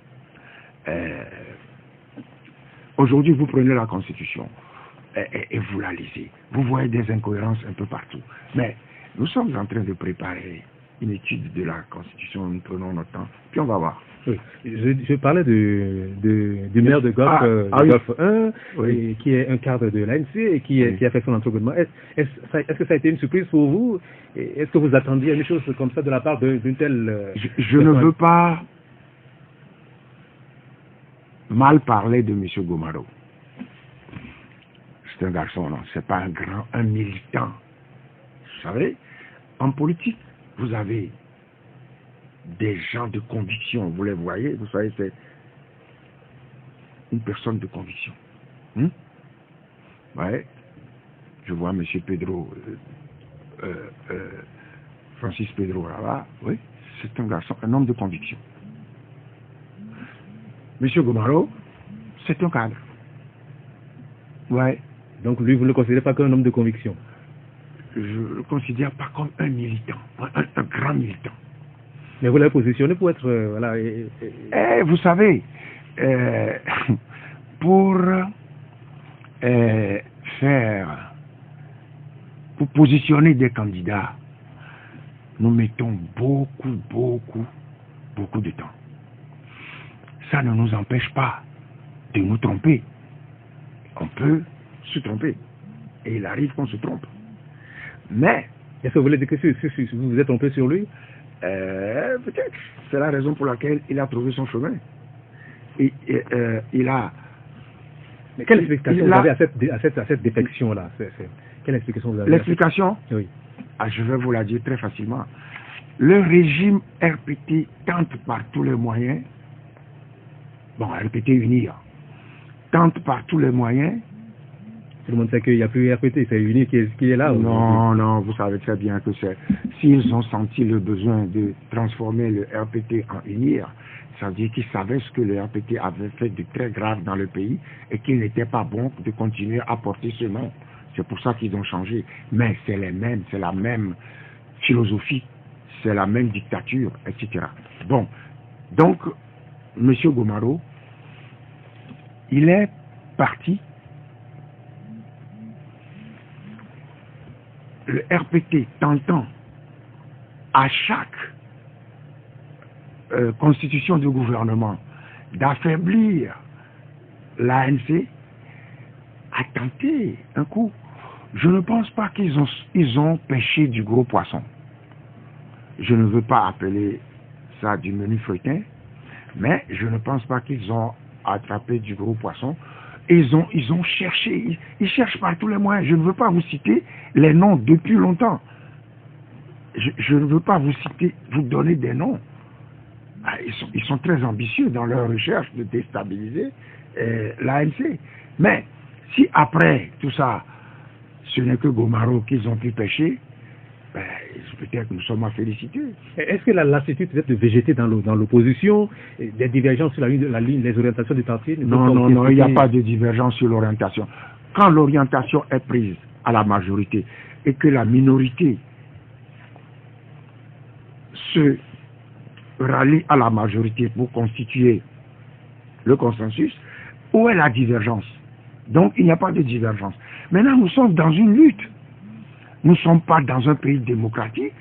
Aujourd'hui, vous prenez la Constitution et vous la lisez. Vous voyez des incohérences un peu partout. Mais nous sommes en train de préparer une étude de la Constitution. Nous prenons notre temps, puis on va voir. Oui. Je parlais du maire de Golfe, Golfe 1, oui. Qui est un cadre de l'ANC et qui a fait son entrepreneur. Est-ce que ça a été une surprise pour vous? Est-ce que vous attendiez une chose comme ça de la part d'une telle... Je ne veux pas mal parler de M. Gomaro. C'est un garçon, non, c'est pas un militant. Vous savez, en politique, vous avez des gens de conviction, vous les voyez, vous savez, c'est une personne de conviction. Ouais. Je vois M. Pedro, Francis Pedro là-bas, oui, c'est un garçon, un homme de conviction. M. Gomaro, c'est un cadre. Ouais. Donc lui, vous ne le considérez pas comme un homme de conviction? Je ne le considère pas comme un militant, un grand militant. Mais vous l'avez positionné pour être... voilà, vous savez, pour positionner des candidats, nous mettons beaucoup de temps. Ça ne nous empêche pas de nous tromper. On peut se tromper. Et il arrive qu'on se trompe. Mais... Est-ce que vous voulez dire que vous vous êtes trompé sur lui? Peut-être. C'est la raison pour laquelle il a trouvé son chemin. Et il a... Mais quelle explication vous avez à cette défection-là? Quelle explication vous avez? L'explication? Oui. Je vais vous la dire très facilement. Le régime RPT tente par tous les moyens, RPT unir, tente par tous les moyens. Tout le monde sait qu'il n'y a plus RPT, c'est Unir qui est là. Non, vous savez très bien que c'est... S'ils ont senti le besoin de transformer le RPT en Unir, ça veut dire qu'ils savaient ce que le RPT avait fait de très grave dans le pays et qu'il n'était pas bon de continuer à porter ce nom. C'est pour ça qu'ils ont changé. Mais c'est la même philosophie, c'est la même dictature, etc. Bon, donc, M. Gomaro, il est parti. Le RPT tentant à chaque constitution de gouvernement d'affaiblir l'ANC a tenté un coup Je ne pense pas qu'ils ont pêché du gros poisson. Je ne veux pas appeler ça du menu feuilletin, mais je ne pense pas qu'ils ont attrapé du gros poisson. Ils ont cherché, ils cherchent par tous les moyens. Je ne veux pas vous citer les noms depuis longtemps. Je ne veux pas vous citer, vous donner des noms. Ils sont très ambitieux dans leur recherche de déstabiliser l'ANC. Mais si après tout ça, ce n'est que Gomaro qu'ils ont pu pêcher, ben, peut-être que nous sommes à féliciter. Est-ce que la lassitude peut-être de végéter dans l'opposition, des divergences sur la ligne, les orientations du parti? Non, il n'y a pas de divergence sur l'orientation. Quand l'orientation est prise à la majorité et que la minorité se rallie à la majorité pour constituer le consensus, où est la divergence? Donc il n'y a pas de divergence. Maintenant, nous sommes dans une lutte. Nous ne sommes pas dans un pays démocratique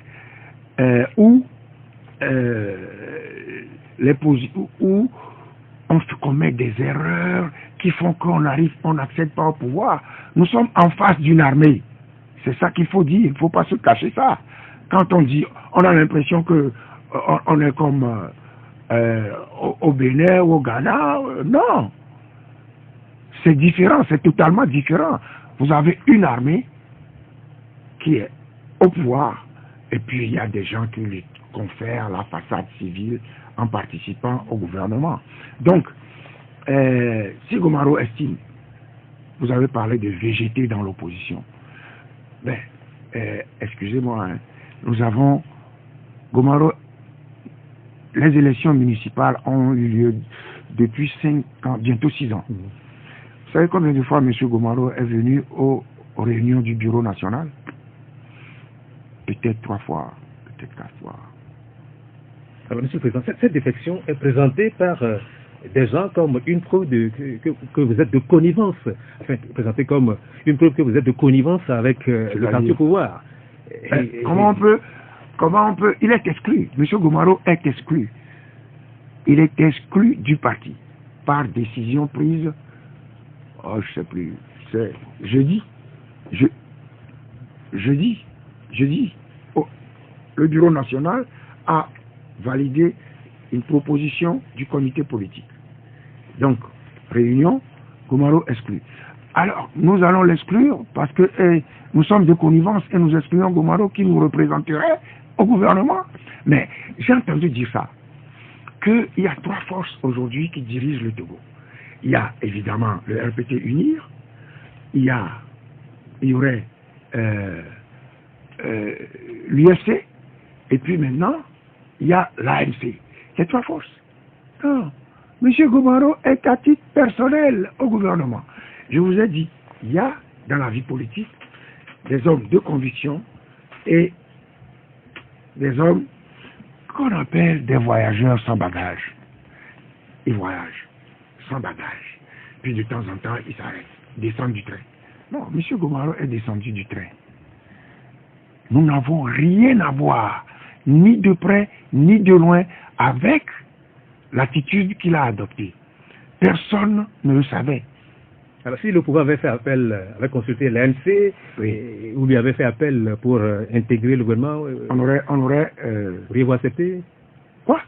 où on commet des erreurs qui font qu'on n'accède pas au pouvoir. Nous sommes en face d'une armée. C'est ça qu'il faut dire. Il ne faut pas se cacher ça. Quand on dit, on a l'impression que on est comme au Bénin ou au Ghana. Non. C'est différent, c'est totalement différent. Vous avez une armée qui est au pouvoir, et puis il y a des gens qui lui confèrent la façade civile en participant au gouvernement. Donc, si Gomaro estime, vous avez parlé de végéter dans l'opposition, ben, excusez-moi, hein, nous avons, Gomaro, les élections municipales ont eu lieu depuis 5 ans, bientôt 6 ans. Vous savez combien de fois M. Gomaro est venu aux réunions du Bureau national? Peut-être 3 fois, peut-être 4 fois. Alors, Monsieur le Président, cette défection est présentée par des gens comme une preuve que vous êtes de connivence, enfin, présentée comme une preuve que vous êtes de connivence avec le parti au pouvoir. Comment on peut, il est exclu, M. Gomaro est exclu. Il est exclu du parti par décision prise, je ne sais plus, c'est jeudi, le Bureau national a validé une proposition du comité politique. Donc, réunion, Gomaro exclu. Alors, nous allons l'exclure parce que nous sommes de connivence et nous excluons Gomaro qui nous représenterait au gouvernement. Mais j'ai entendu dire ça, qu'il y a 3 forces aujourd'hui qui dirigent le Togo. Il y a évidemment le RPT UNIR, il y aurait l'UFC, et puis maintenant, il y a l'ANC. C'est 3 forces. Non. M. Gomaro est à titre personnel au gouvernement. Je vous ai dit, il y a dans la vie politique des hommes de conviction et des hommes qu'on appelle des voyageurs sans bagage. Ils voyagent sans bagage. Puis de temps en temps, ils s'arrêtent, descendent du train. Non, M. Gomaro est descendu du train. Nous n'avons rien à voir, ni de près, ni de loin, avec l'attitude qu'il a adoptée. Personne ne le savait. Alors si le pouvoir avait fait appel, avait consulté l'ANC, oui, ou lui avait fait appel pour intégrer le gouvernement, auriez-vous accepté? Quoi?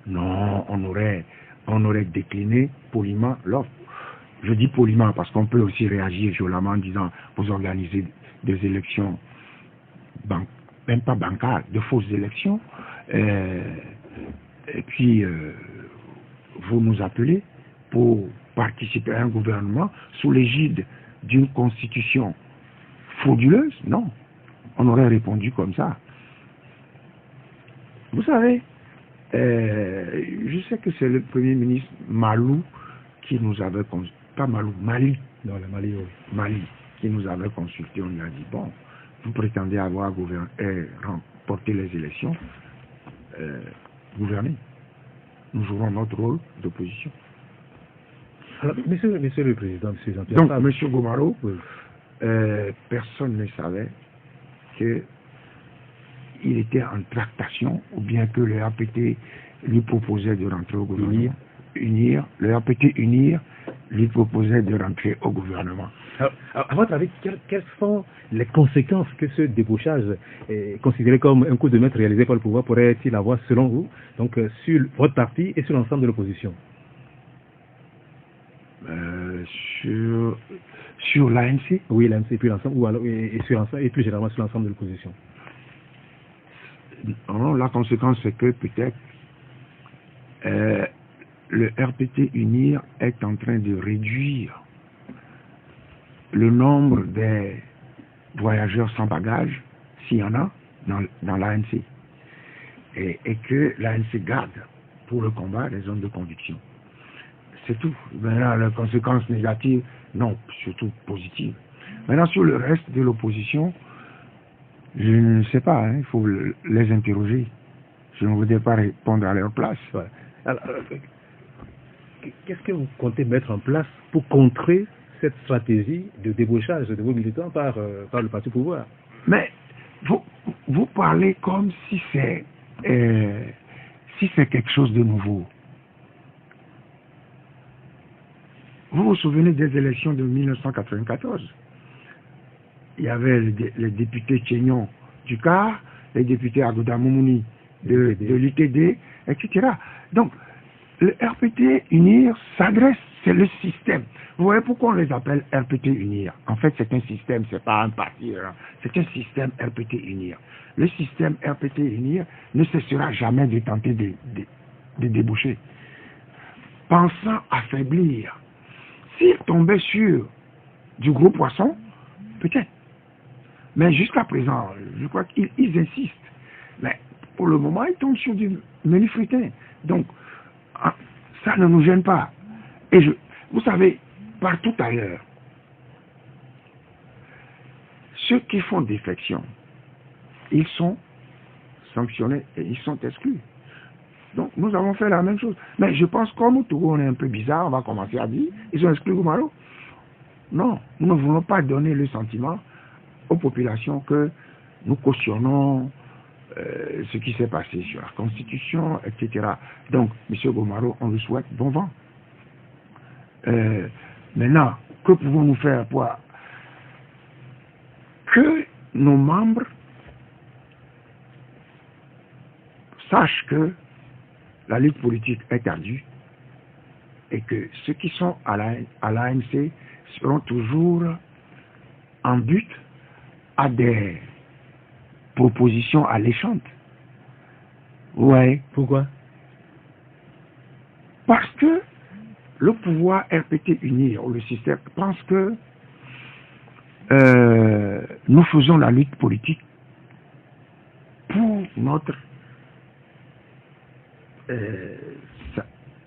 Non, on aurait décliné poliment l'offre. Je dis poliment parce qu'on peut aussi réagir violemment en disant vous organisez des élections, même pas bancales, de fausses élections, et puis vous nous appelez pour participer à un gouvernement sous l'égide d'une constitution frauduleuse? Non, on aurait répondu comme ça. Vous savez, je sais que c'est le Premier ministre Malou qui nous avait consulté, pas Malou, Mali. Non, le Mali, oui. Mali, qui nous avait consulté, on lui a dit, bon, vous prétendez avoir remporté les élections, gouverner. Nous jouerons notre rôle d'opposition. Alors, monsieur le Président, monsieur Jean-Pierre donc, Fabre, M. Gomaro, oui, personne ne savait qu'il était en tractation, ou bien que le APT lui proposait de rentrer au gouvernement. Le APT UNIR lui proposait de rentrer au gouvernement. Alors, à votre avis, quelles sont les conséquences que ce débauchage, considéré comme un coup de maître réalisé par le pouvoir, pourrait-il avoir, selon vous, donc, sur votre parti et sur l'ensemble de l'opposition? Sur l'ANC? Oui, l'ANC, puis l'ensemble, ou alors, et sur l'ensemble, et plus généralement sur l'ensemble de l'opposition. Non, la conséquence, c'est que peut-être le RPT UNIR est en train de réduire le nombre des voyageurs sans bagages, s'il y en a, dans l'ANC. Et que l'ANC garde pour le combat les zones de conviction. C'est tout. Maintenant, les conséquences négatives, non, surtout positives. Maintenant, sur le reste de l'opposition, je ne sais pas, hein, il faut les interroger. Je ne voudrais pas répondre à leur place. Ouais. Alors, qu'est-ce que vous comptez mettre en place pour contrer cette stratégie de débauchage de vos militants par le parti au pouvoir? Mais vous parlez comme si c'est quelque chose de nouveau. Vous vous souvenez des élections de 1994? Il y avait les députés Tchénion du CAR, les députés Agouda Moumouni de l'UTD, etc. Donc, le RPT UNIR s'adresse, c'est le système. Vous voyez pourquoi on les appelle RPT UNIR? En fait, c'est un système, c'est pas un parti, hein. C'est un système RPT UNIR. Le système RPT UNIR ne cessera jamais de tenter de déboucher. Pensant affaiblir, s'il tombait sur du gros poisson, peut-être. Mais jusqu'à présent, je crois qu'ils insistent. Mais pour le moment, ils tombent sur du menu fruitin. Donc, ça ne nous gêne pas. Et vous savez, partout ailleurs, ceux qui font défection, ils sont sanctionnés et ils sont exclus. Donc, nous avons fait la même chose. Mais je pense, comme au Togo, on est un peu bizarre, on va commencer à dire, ils ont exclu Goumaro. Non, nous ne voulons pas donner le sentiment aux populations que nous cautionnons ce qui s'est passé sur la Constitution, etc. Donc, M. Goumaro, on lui souhaite bon vent. Maintenant, que pouvons-nous faire pour que nos membres sachent que la lutte politique est ardue et que ceux qui sont à l'ANC seront toujours en but à des propositions alléchantes. Ouais. Pourquoi? Parce que le pouvoir RPT UNIR, le système, pense que nous faisons la lutte politique pour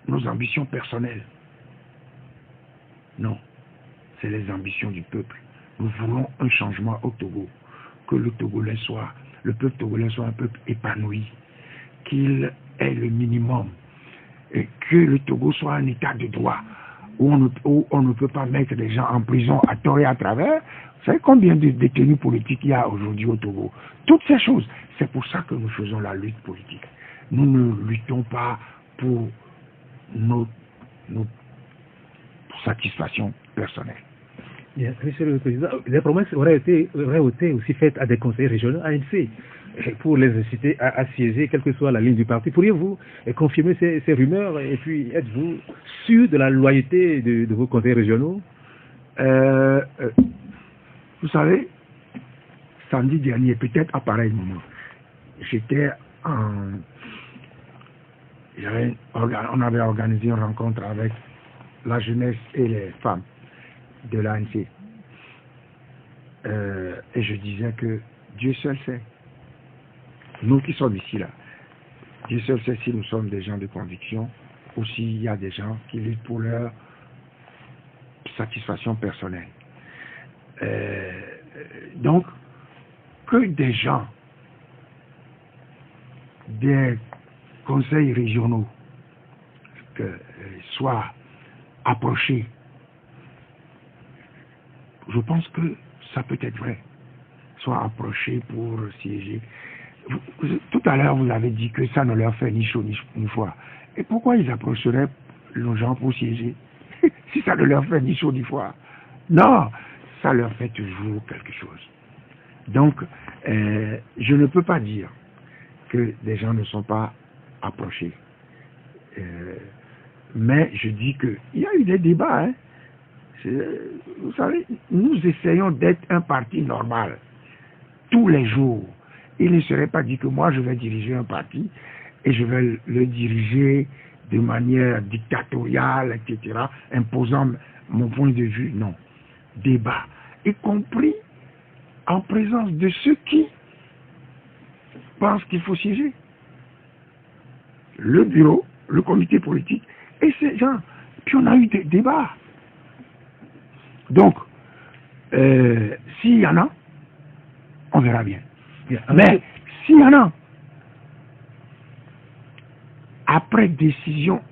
nos ambitions personnelles. Non, c'est les ambitions du peuple. Nous voulons un changement au Togo, que le peuple togolais soit un peuple épanoui, qu'il ait le minimum, et que le Togo soit un état de droit, où on ne peut pas mettre les gens en prison à tort et à travers. Vous savez combien de détenus politiques il y a aujourd'hui au Togo? Toutes ces choses, c'est pour ça que nous faisons la lutte politique. Nous ne luttons pas pour nos satisfactions personnelles. Bien, Monsieur le Président, les promesses auraient été aussi faites à des conseillers régionaux ANC pour les inciter à siéger, quelle que soit la ligne du parti. Pourriez-vous confirmer ces rumeurs et puis êtes-vous sûr de la loyauté de vos conseillers régionaux? Vous savez, samedi dernier, peut-être à pareil moment, on avait organisé une rencontre avec la jeunesse et les femmes de l'ANC. Et je disais que Dieu seul sait. Nous qui sommes ici là, Dieu seul sait si nous sommes des gens de conviction ou s'il y a des gens qui luttent pour leur satisfaction personnelle. Donc, que des gens, des conseils régionaux, soient approchés, je pense que ça peut être vrai, soient approchés pour siéger. Tout à l'heure, vous avez dit que ça ne leur fait ni chaud ni froid. Et pourquoi ils approcheraient les gens pour siéger si ça ne leur fait ni chaud ni froid? Non, ça leur fait toujours quelque chose. Donc, je ne peux pas dire que des gens ne sont pas approchés. Mais je dis qu'il y a eu des débats. Hein. Vous savez, nous essayons d'être un parti normal tous les jours. Il ne serait pas dit que moi je vais diriger un parti et je vais le diriger de manière dictatoriale, etc., imposant mon point de vue. Non. Débat, y compris en présence de ceux qui pensent qu'il faut siéger. Le bureau, le comité politique et ces gens. Puis on a eu des débats. Donc, s'il y en a, on verra bien. Mais s'il y en a, après décision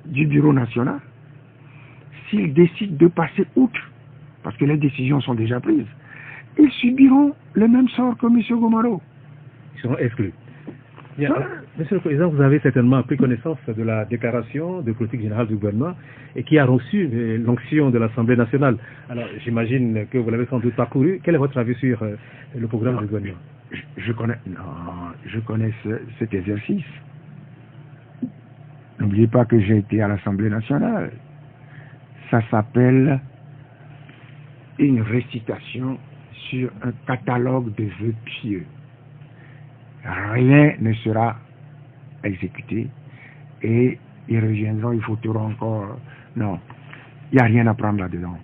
du bureau national, s'ils décident de passer outre, parce que les décisions sont déjà prises, ils subiront le même sort que M. Gomaro. Ils seront exclus. Bien, Monsieur le Président, vous avez certainement pris connaissance de la déclaration de politique générale du gouvernement et qui a reçu l'onction de l'Assemblée nationale. Alors, j'imagine que vous l'avez sans doute parcouru. Quel est votre avis sur le programme du gouvernement? Je connais cet exercice. N'oubliez pas que j'ai été à l'Assemblée nationale. Ça s'appelle une récitation sur un catalogue de vœux pieux. Rien ne sera exécuté et ils reviendront, ils voteront encore. Non, il n'y a rien à prendre là-dedans.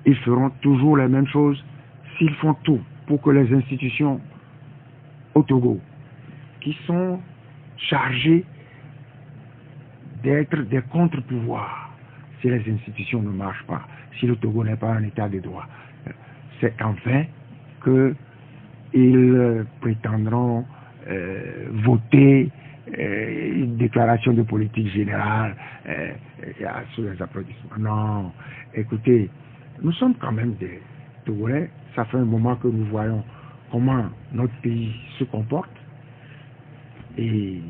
Ils feront toujours les mêmes choses s'ils font tout pour que les institutions au Togo, qui sont chargées d'être des contre-pouvoirs, si les institutions ne marchent pas, si le Togo n'est pas un état de droit, c'est enfin qu'ils prétendront voter une déclaration de politique générale sous les applaudissements. Non, écoutez, nous sommes quand même des Togolais, ça fait un moment que nous voyons comment notre pays se comporte et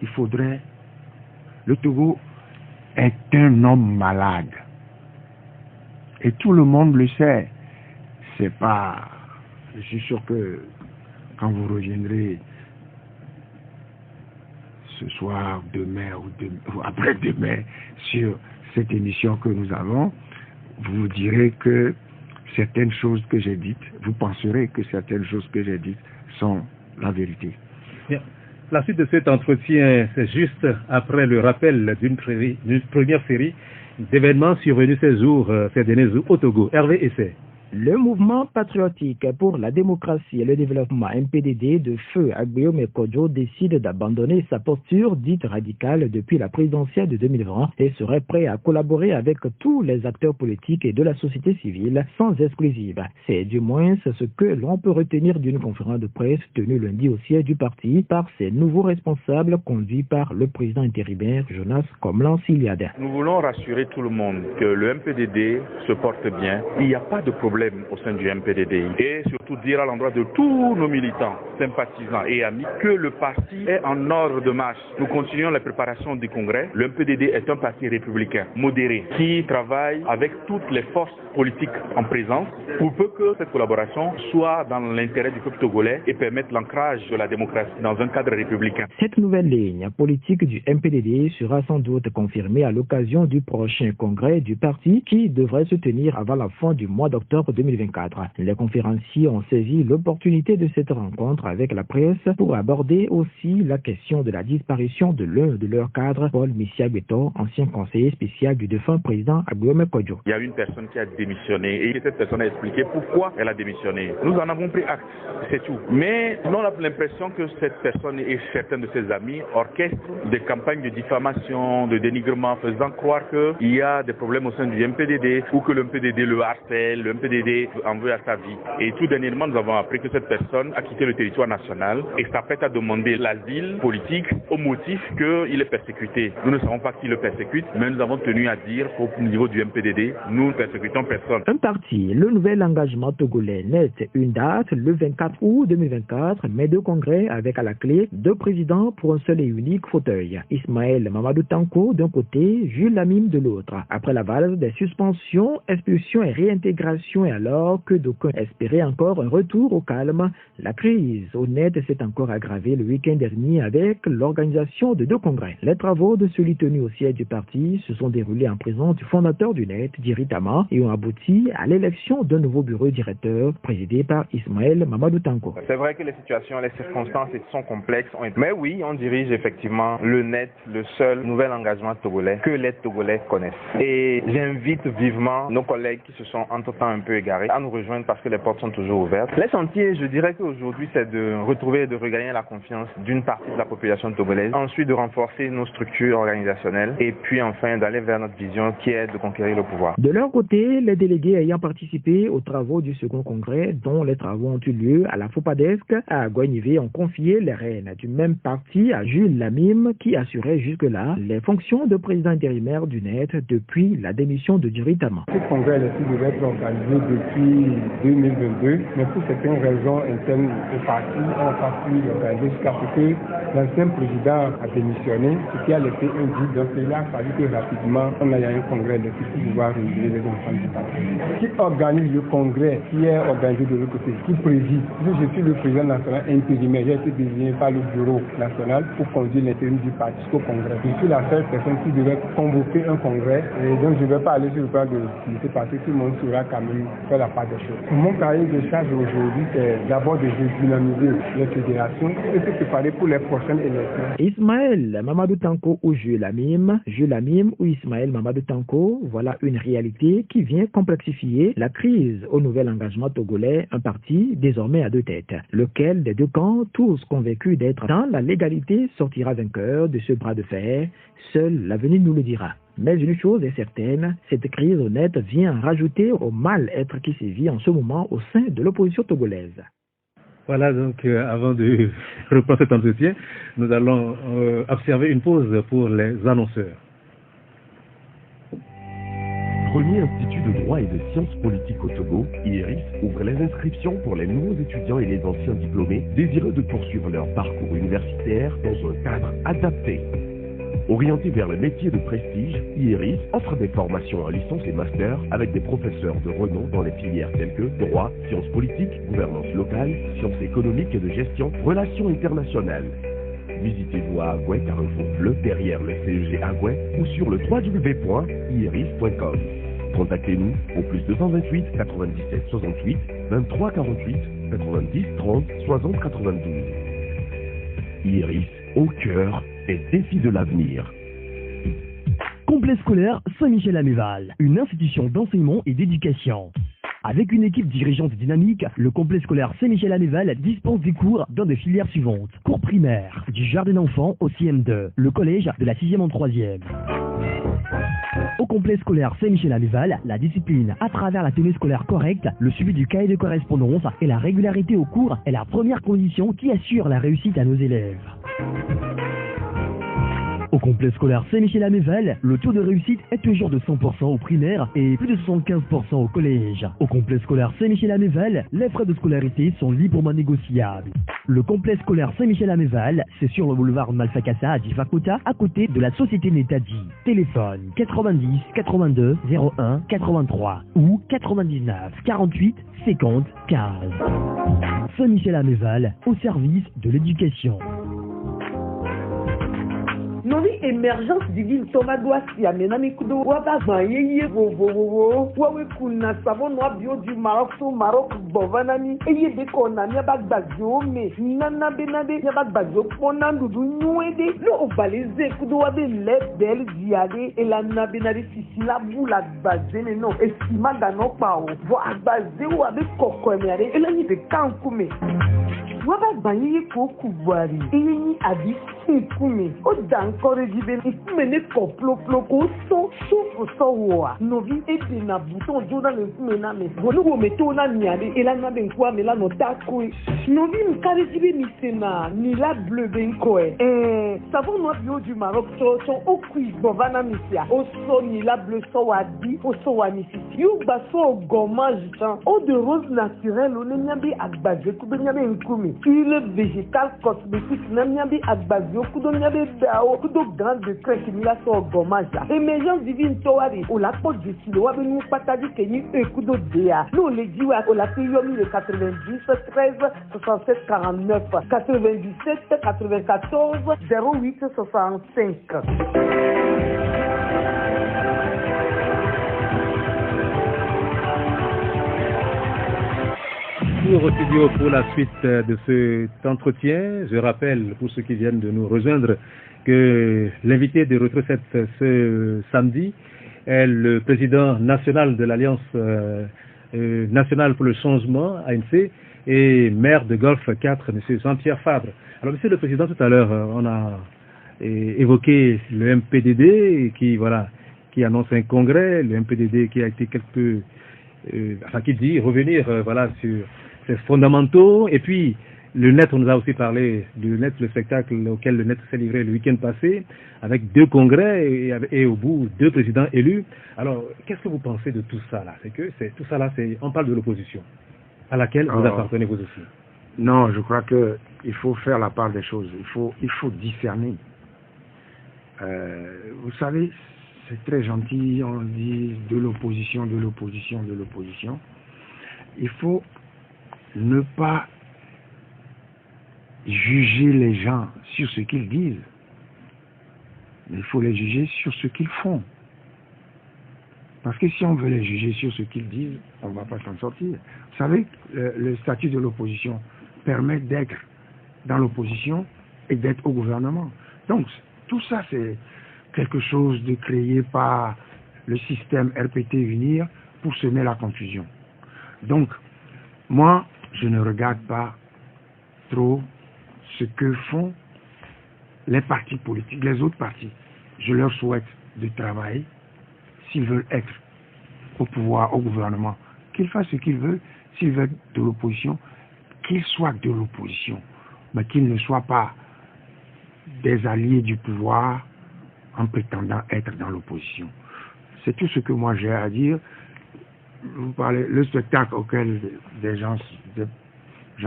il faudrait... Le Togo est un homme malade et tout le monde le sait. C'est pas... Je suis sûr que quand vous reviendrez ce soir, demain ou après-demain sur cette émission que nous avons, vous direz que certaines choses que j'ai dites, vous penserez que certaines choses que j'ai dites sont la vérité. Bien. La suite de cet entretien, c'est juste après le rappel d'une première série d'événements survenus ces derniers jours au Togo. Hervé Essay. Le mouvement patriotique pour la démocratie et le développement MPDD de feu Agbéome Kodjo décide d'abandonner sa posture dite radicale depuis la présidentielle de 2020 et serait prêt à collaborer avec tous les acteurs politiques et de la société civile sans exclusive. C'est du moins ce que l'on peut retenir d'une conférence de presse tenue lundi au siège du parti par ses nouveaux responsables conduits par le président intérimaire Jonas Komlan-Siliade. Nous voulons rassurer tout le monde que le MPDD se porte bien. Il n'y a pas de problème au sein du MPDD et surtout dire à l'endroit de tous nos militants, sympathisants et amis que le parti est en ordre de marche. Nous continuons la préparation du congrès. Le MPDD est un parti républicain, modéré, qui travaille avec toutes les forces politiques en présence pour peu que cette collaboration soit dans l'intérêt du peuple togolais et permette l'ancrage de la démocratie dans un cadre républicain. Cette nouvelle ligne politique du MPDD sera sans doute confirmée à l'occasion du prochain congrès du parti qui devrait se tenir avant la fin du mois d'octobre 2024. Les conférenciers ont saisi l'opportunité de cette rencontre avec la presse pour aborder aussi la question de la disparition de l'un de leurs cadres, Paul Missia-Beto, ancien conseiller spécial du défunt président Agbéome Kodjo. Il y a une personne qui a démissionné et cette personne a expliqué pourquoi elle a démissionné. Nous en avons pris acte, c'est tout. Mais on a l'impression que cette personne et certains de ses amis orchestrent des campagnes de diffamation, de dénigrement, faisant croire qu'il y a des problèmes au sein du MPDD ou que le MPDD le harcèle, le MPDD MPDD en veut à sa vie. Et tout dernièrement, nous avons appris que cette personne a quitté le territoire national et s'apprête à demander l'asile politique au motif qu'il est persécuté. Nous ne savons pas qui le persécute, mais nous avons tenu à dire qu'au niveau du MPDD, nous ne persécutons personne. Un parti, le nouvel engagement togolais, net une date le 24 août 2024, mais deux congrès avec à la clé deux présidents pour un seul et unique fauteuil. Ismaël Mamadou Tanko d'un côté, Jules Lamim de l'autre. Après l'aval des suspensions, expulsions et réintégration, et alors que d'aucuns espéraient encore un retour au calme, la crise au net s'est encore aggravée le week-end dernier avec l'organisation de deux congrès. Les travaux de celui tenu au siège du parti se sont déroulés en présence du fondateur du net, Djiri Tama, et ont abouti à l'élection d'un nouveau bureau directeur présidé par Ismaël Mamadou Tanko. C'est vrai que les situations, les circonstances sont complexes, mais oui, on dirige effectivement le net, le seul nouvel engagement togolais que les Togolais connaissent. Et j'invite vivement nos collègues qui se sont entre-temps un peu égarés à nous rejoindre parce que les portes sont toujours ouvertes. Les sentiers, je dirais qu'aujourd'hui, c'est de retrouver et de regagner la confiance d'une partie de la population togolaise, ensuite de renforcer nos structures organisationnelles et puis enfin d'aller vers notre vision qui est de conquérir le pouvoir. De leur côté, les délégués ayant participé aux travaux du second congrès, dont les travaux ont eu lieu à la FOPADESC, à Guanivé, ont confié les rênes du même parti à Jules Lamim, qui assurait jusque-là les fonctions de président intérimaire du net depuis la démission de Djiri Tama. Ce congrès devait être organisé depuis 2022, mais pour certaines raisons internes au parti, on n'a pas pu l'organiser jusqu'à ce que l'ancien président a démissionné, ce qui a laissé un vide. Donc il a fallu que rapidement on aille à un congrès pour pouvoir réunir les enfants du parti. Qui organise le congrès, qui est organisé de l'autre côté, qui préside. Je suis le président national intérimaire, j'ai été désigné par le bureau national pour conduire l'intérim du parti au congrès. Je suis la seule personne qui devait convoquer un congrès et donc je ne vais pas aller sur le plan de l'utilité parce que tout le monde saura quand même faire la part des choses. Mon cahier de charge aujourd'hui, c'est d'abord de dynamiser les fédérations et se préparer pour les prochaines élections. Ismaël Mamadou Tanko ou Jules Lamim ou Ismaël Mamadou Tanko, voilà une réalité qui vient complexifier la crise au nouvel engagement togolais, un parti désormais à deux têtes. Lequel des deux camps, tous convaincus d'être dans la légalité, sortira vainqueur de ce bras de fer? Seul l'avenir nous le dira. Mais une chose est certaine, cette crise honnête vient rajouter au mal-être qui sévit en ce moment au sein de l'opposition togolaise. Voilà, donc avant de reprendre cet entretien, nous allons observer une pause pour les annonceurs. Premier institut de droit et de sciences politiques au Togo, IRIS, ouvre les inscriptions pour les nouveaux étudiants et les anciens diplômés désireux de poursuivre leur parcours universitaire dans un cadre adapté. Orienté vers les métiers de prestige, IRIS offre des formations en licence et master avec des professeurs de renom dans les filières telles que droit, sciences politiques, gouvernance locale, sciences économiques et de gestion, relations internationales. Visitez-nous à Agoué, Carrefour Bleu, derrière le CEG Agoué ou sur le www.iris.com. Contactez-nous au plus 228 97 68 23 48 90 30 60 92. IRIS, au cœur des défis de l'avenir. Complexe scolaire Saint-Michel-Améval, une institution d'enseignement et d'éducation. Avec une équipe dirigeante dynamique, le complexe scolaire Saint-Michel-Améval dispense des cours dans des filières suivantes. Cours primaire, du jardin d'enfants au CM2, le collège de la 6e en 3e. Au complexe scolaire Saint-Michel-Améval, la discipline à travers la tenue scolaire correcte, le suivi du cahier de correspondance et la régularité au cours est la première condition qui assure la réussite à nos élèves. Au complexe scolaire Saint-Michel-Améval, le taux de réussite est toujours de 100% au primaire et plus de 75% au collège. Au complexe scolaire Saint-Michel-Améval, les frais de scolarité sont librement négociables. Le complexe scolaire Saint-Michel-Améval, c'est sur le boulevard Malfakassa à Difakota, à côté de la société Netadi. Téléphone 90 82 01 83 ou 99 48 50 15. Saint-Michel-Améval, au service de l'éducation. Noni émergence divine Thomas Douassi amena mikudo waba mayeye wo wawe kuna savon noir bio du Maroc so Maroc bovanani eye de konami abagbajo me nana benade abagbajo ponandu du nyuede lo obalize kudo wabe le belle diade et la nabenade sisila bula bazene no estima dano pao vo agbaze wabe kokomiare elani de kankume waba bayi ko kubwari eyini abi Nkume, o dankore jibe Nkume ne koplo ploko so souffre so wa. Novi ete na bouton jona Nkume na me. Bonu wo meto na niade ela na benkwa me la no takwe. Novi mkare jibe mi sena ni la bleu benkoe. Savon noir bio du Maroc son okui bovana misia. O so ni la bleu so wa di o so wa misi. You baso gommage tan. O de rose naturelle o nyambi agbaje ku nyambi Nkume. Huile végétale cosmétique nyambi agbaje ku do nyambi dao ku do grande crème qui la so gommage. Émergence divine towari o la porte de silo wa benu pataji kenyi ku do dea. Nous les dit wa o la yomi le 90 13 67 49 97 94 08 65. Au studio pour la suite de cet entretien. Je rappelle pour ceux qui viennent de nous rejoindre que l'invité de Retro7 ce samedi est le président national de l'Alliance nationale pour le changement, ANC, et maire de Golfe 4, M. Jean-Pierre Fabre. Alors, Monsieur le Président, tout à l'heure, on a évoqué le MPDD qui annonce un congrès, le MPDD qui a été qui dit revenir sur ses fondamentaux, et puis le net, on nous a aussi parlé du net, le spectacle auquel le net s'est livré le week-end passé, avec 2 congrès et au bout 2 présidents élus. Alors, qu'est-ce que vous pensez de tout ça là? Tout ça là, on parle de l'opposition, à laquelle vous appartenez vous aussi. Non, je crois que il faut faire la part des choses. Il faut discerner. Vous savez, c'est très gentil, on dit de l'opposition, de l'opposition, de l'opposition. Il faut ne pas juger les gens sur ce qu'ils disent, mais il faut les juger sur ce qu'ils font. Parce que si on veut les juger sur ce qu'ils disent, on ne va pas s'en sortir. Vous savez, le statut de l'opposition permet d'être dans l'opposition et d'être au gouvernement. Donc, tout ça, c'est quelque chose de créé par le système RPT Unir pour semer la confusion. Donc, moi, je ne regarde pas trop ce que font les partis politiques, les autres partis. Je leur souhaite de travailler. S'ils veulent être au pouvoir, au gouvernement, qu'ils fassent ce qu'ils veulent. S'ils veulent de l'opposition, qu'ils soient de l'opposition, mais qu'ils ne soient pas des alliés du pouvoir en prétendant être dans l'opposition. C'est tout ce que moi j'ai à dire. Vous parlez, le spectacle auquel des gens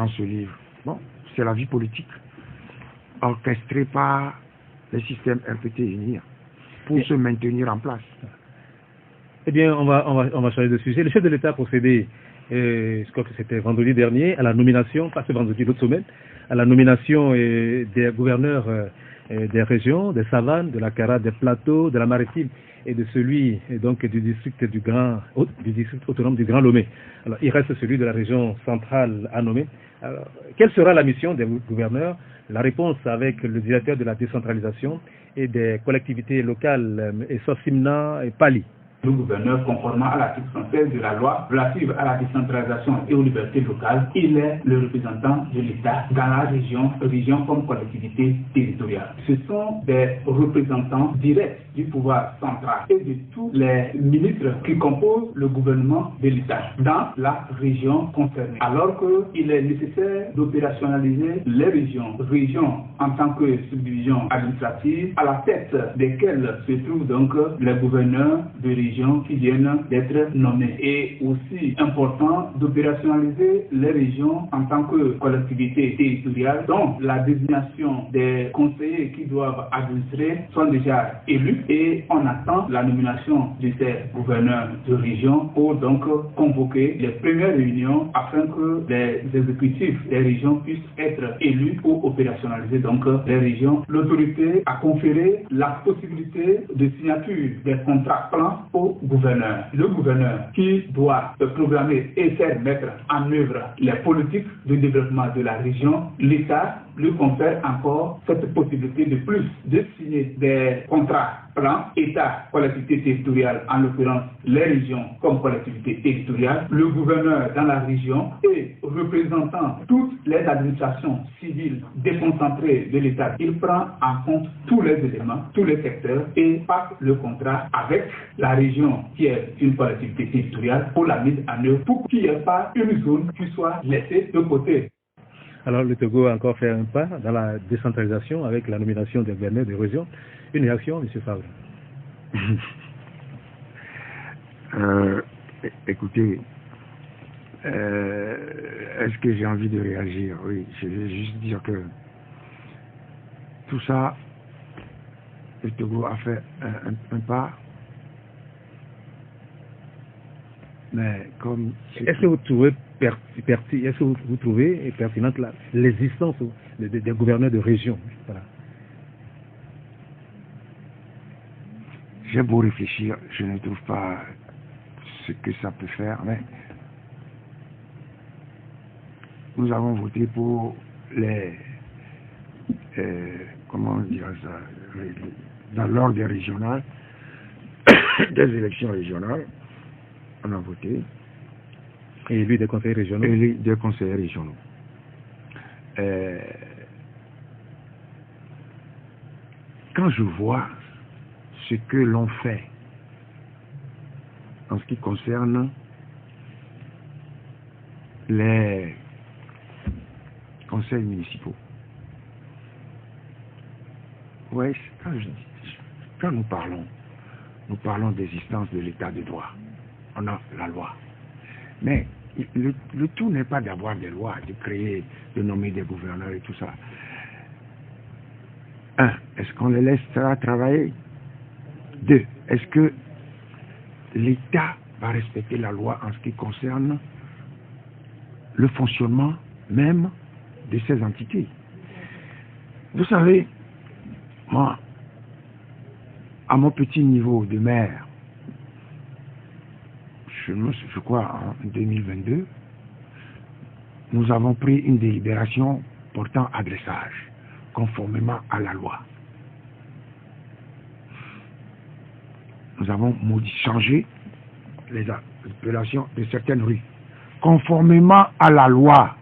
se livrent, bon, c'est la vie politique, orchestrée par le système RPT Unir pour se maintenir en place. Eh bien, on va changer de sujet. Le chef de l'État a procédé, je crois que c'était vendredi dernier, à la nomination, pas ce vendredi, l'autre semaine, à la nomination des gouverneurs des régions, des savanes, de la Cara, des plateaux, de la maritime et de celui donc du district autonome du Grand Lomé. Alors, il reste celui de la région centrale à nommer. Alors, quelle sera la mission des gouverneurs? La réponse avec le directeur de la décentralisation et des collectivités locales, Sossimna et Pali. Le gouverneur, conformément à l'article 116 de la loi relative à la décentralisation et aux libertés locales, il est le représentant de l'État dans la région comme collectivité territoriale. Ce sont des représentants directs du pouvoir central et de tous les ministres qui composent le gouvernement de l'État dans la région concernée. Alors qu'il est nécessaire d'opérationnaliser les régions en tant que subdivision administrative, à la tête desquelles se trouvent donc les gouverneurs de région qui viennent d'être nommés. Et aussi important d'opérationnaliser les régions en tant que collectivité territoriale dont la désignation des conseillers qui doivent administrer sont déjà élus et on attend la nomination de ces gouverneurs de région pour donc convoquer les premières réunions afin que les exécutifs des régions puissent être élus pour opérationnaliser donc les régions. L'autorité a conféré la possibilité de signature des contrats plans au gouverneur. Le gouverneur qui doit programmer et faire mettre en œuvre les politiques de développement de la région, l'État lui confère encore cette possibilité de plus de signer des contrats prend État, collectivité territoriale, en l'occurrence les régions comme collectivité territoriale, le gouverneur dans la région et représentant toutes les administrations civiles déconcentrées de l'État, il prend en compte tous les éléments, tous les secteurs et passe le contrat avec la région qui est une collectivité territoriale pour la mise en œuvre pour qu'il n'y ait pas une zone qui soit laissée de côté. Alors le Togo a encore fait un pas dans la décentralisation avec la nomination des gouverneurs de région. Une réaction, M. Favre? Écoutez, est-ce que j'ai envie de réagir? Oui, je vais juste dire que tout ça, le Togo a fait un pas, mais comme... Est-ce que vous trouvez pertinente l'existence des gouverneurs de région? Voilà. J'ai beau réfléchir, je ne trouve pas ce que ça peut faire, mais nous avons voté pour les... comment dire ça? Dans l'ordre des régionales, des élections régionales, on a voté. Et élu des conseillers régionaux. Élu des conseillers régionaux. Quand je vois ce que l'on fait en ce qui concerne les conseils municipaux, ouais, quand nous parlons d'existence de l'état de droit. On a la loi. Mais le tout n'est pas d'avoir des lois, de créer, de nommer des gouverneurs et tout ça. Un, est-ce qu'on les laissera travailler? Deux, est-ce que l'État va respecter la loi en ce qui concerne le fonctionnement même de ces entités? Vous savez, moi, à mon petit niveau de maire, je crois en 2022, nous avons pris une délibération portant adressage, conformément à la loi. Nous avons changé les appellations de certaines rues, conformément à la loi.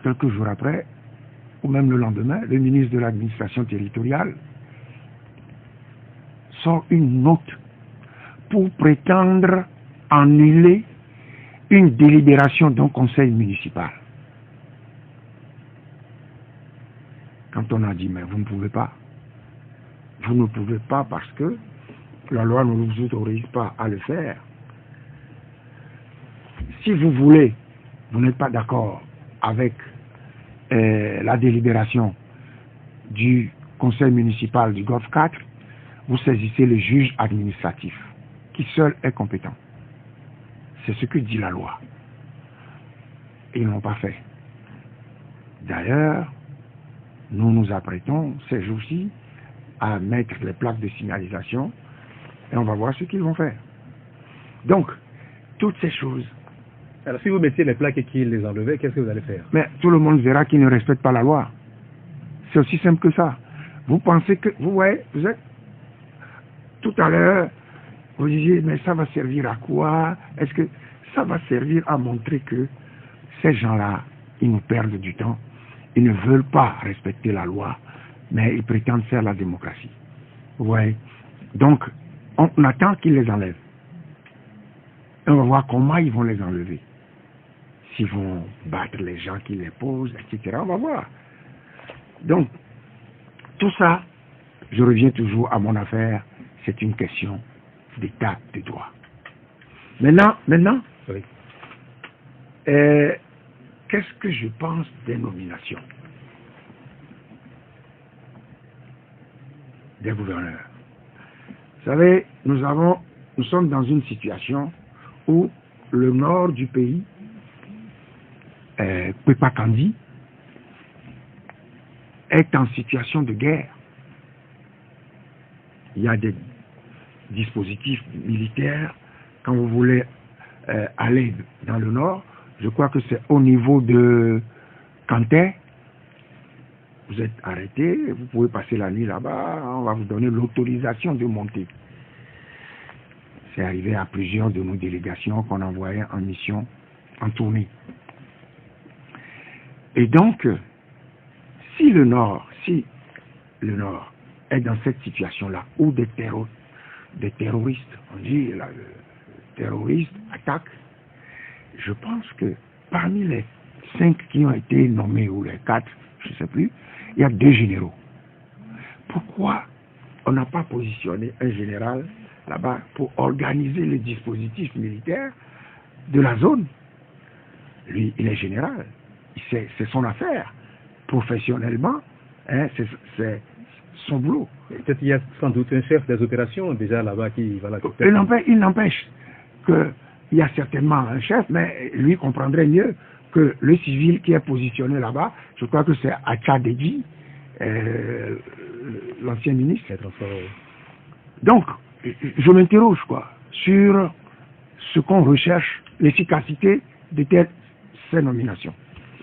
Quelques jours après, ou même le lendemain, le ministre de l'administration territoriale sort une note pour prétendre annuler une délibération d'un conseil municipal. Quand on a dit, mais vous ne pouvez pas. Vous ne pouvez pas parce que la loi ne vous autorise pas à le faire. Si vous voulez, vous n'êtes pas d'accord avec la délibération du conseil municipal du Golfe 4, vous saisissez le juge administratif, qui seul est compétent. C'est ce que dit la loi. Et ils n'ont pas fait. D'ailleurs, nous nous apprêtons ces jours-ci à mettre les plaques de signalisation et on va voir ce qu'ils vont faire. Donc, toutes ces choses. Alors, si vous mettiez les plaques et qu'ils les enlevaient, qu'est-ce que vous allez faire? Mais tout le monde verra qu'ils ne respectent pas la loi. C'est aussi simple que ça. Vous pensez que, vous voyez, vous êtes... Tout à l'heure, vous disiez, mais ça va servir à quoi? Est-ce que ça va servir à montrer que ces gens-là, ils nous perdent du temps. Ils ne veulent pas respecter la loi, mais ils prétendent faire la démocratie. Vous voyez? Donc, on attend qu'ils les enlèvent. Et on va voir comment ils vont les enlever. S'ils vont battre les gens qui les posent, etc. On va voir. Donc, tout ça, je reviens toujours à mon affaire, c'est une question d'état de droit. Maintenant, oui. Qu'est-ce que je pense des nominations des gouverneurs? Vous savez, nous sommes dans une situation où le nord du pays, Pepakandi, est en situation de guerre. Il y a des dispositifs militaires. Quand vous voulez aller dans le nord, je crois que c'est au niveau de Kanté, vous êtes arrêté, vous pouvez passer la nuit là-bas, on va vous donner l'autorisation de monter. C'est arrivé à plusieurs de nos délégations qu'on envoyait en mission, en tournée. Et donc, si le Nord est dans cette situation-là, où des terroristes, on dit, là, terroristes attaquent, je pense que parmi les 5 qui ont été nommés, ou les 4, je ne sais plus, il y a 2 généraux. Pourquoi on n'a pas positionné un général là-bas pour organiser le dispositif militaire de la zone? Lui, il est général. C'est son affaire. Professionnellement, hein, c'est son boulot. Peut-être qu'il y a sans doute un chef des opérations déjà là-bas qui va la... Il n'empêche qu'il y a certainement un chef, mais lui comprendrait mieux que le civil qui est positionné là-bas. Je crois que c'est Acha Dedi, l'ancien ministre. Donc, je m'interroge sur ce qu'on recherche, l'efficacité de ces nominations.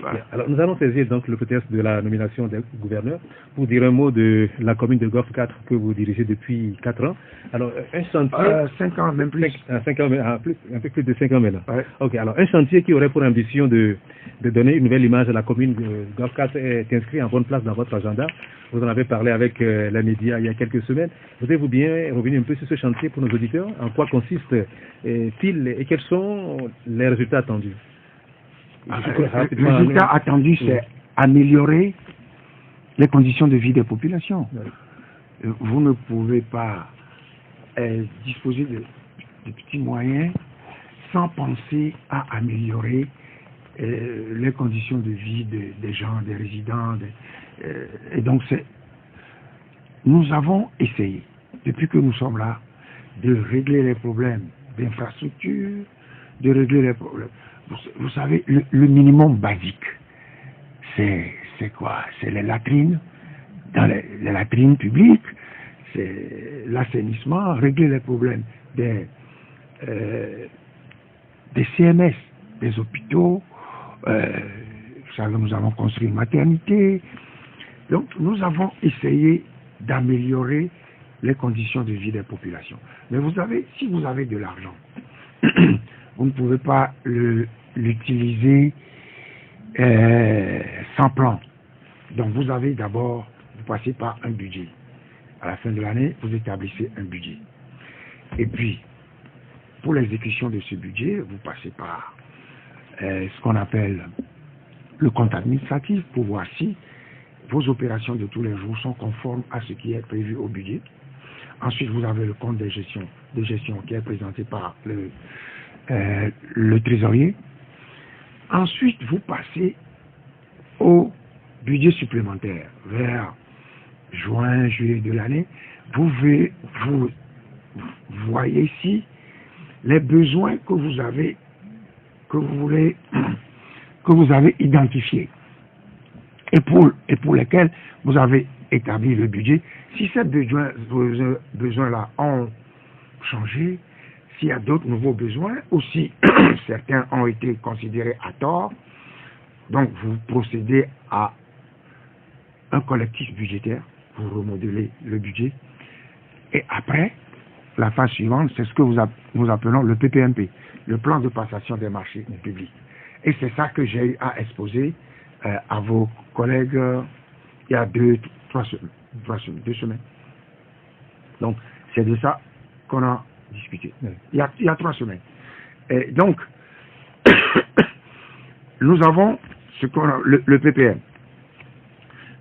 Voilà. Alors, nous allons saisir donc le prétexte de la nomination des gouverneurs pour dire un mot de la commune de Golfe 4 que vous dirigez depuis 4 ans. Alors, un chantier... 5 ans, même plus. 5 ans, un peu plus de 5 ans maintenant. Ouais. Ok, alors un chantier qui aurait pour ambition de donner une nouvelle image à la commune de Golfe 4 est inscrit en bonne place dans votre agenda. Vous en avez parlé avec les médias il y a quelques semaines. Voudrez-vous bien revenir un peu sur ce chantier pour nos auditeurs? En quoi consiste-t-il et quels sont les résultats attendus? Le résultat attendu, c'est améliorer les conditions de vie des populations. Oui. Vous ne pouvez pas disposer de petits moyens sans penser à améliorer les conditions de vie des gens, des résidents. Et donc, nous avons essayé, depuis que nous sommes là, de régler les problèmes d'infrastructure, de régler les problèmes. Vous savez, le minimum basique, c'est quoi? C'est les latrines, dans les latrines publiques, c'est l'assainissement, régler les problèmes des CMS, des hôpitaux. Vous savez, nous avons construit une maternité. Donc, nous avons essayé d'améliorer les conditions de vie des populations. Mais vous savez, si vous avez de l'argent, vous ne pouvez pas l'utiliser sans plan. Donc vous avez d'abord, vous passez par un budget. À la fin de l'année, vous établissez un budget. Et puis, pour l'exécution de ce budget, vous passez par ce qu'on appelle le compte administratif pour voir si vos opérations de tous les jours sont conformes à ce qui est prévu au budget. Ensuite, vous avez le compte de gestion qui est présenté par le trésorier. Ensuite, vous passez au budget supplémentaire vers juin, juillet de l'année. Vous voyez ici les besoins que vous avez, que vous avez identifiés et pour lesquels vous avez établi le budget. Si ces besoins-là ont changé, s'il y a d'autres nouveaux besoins, ou si certains ont été considérés à tort, donc vous procédez à un collectif budgétaire, vous remodelez le budget, et après, la phase suivante, c'est ce que nous appelons le PPMP, le plan de passation des marchés publics. Et c'est ça que j'ai eu à exposer à vos collègues il y a 2 semaines. Donc, c'est de ça qu'on a discuté. Il y a 3 semaines. Et donc, nous avons ce qu'on a, le PPM.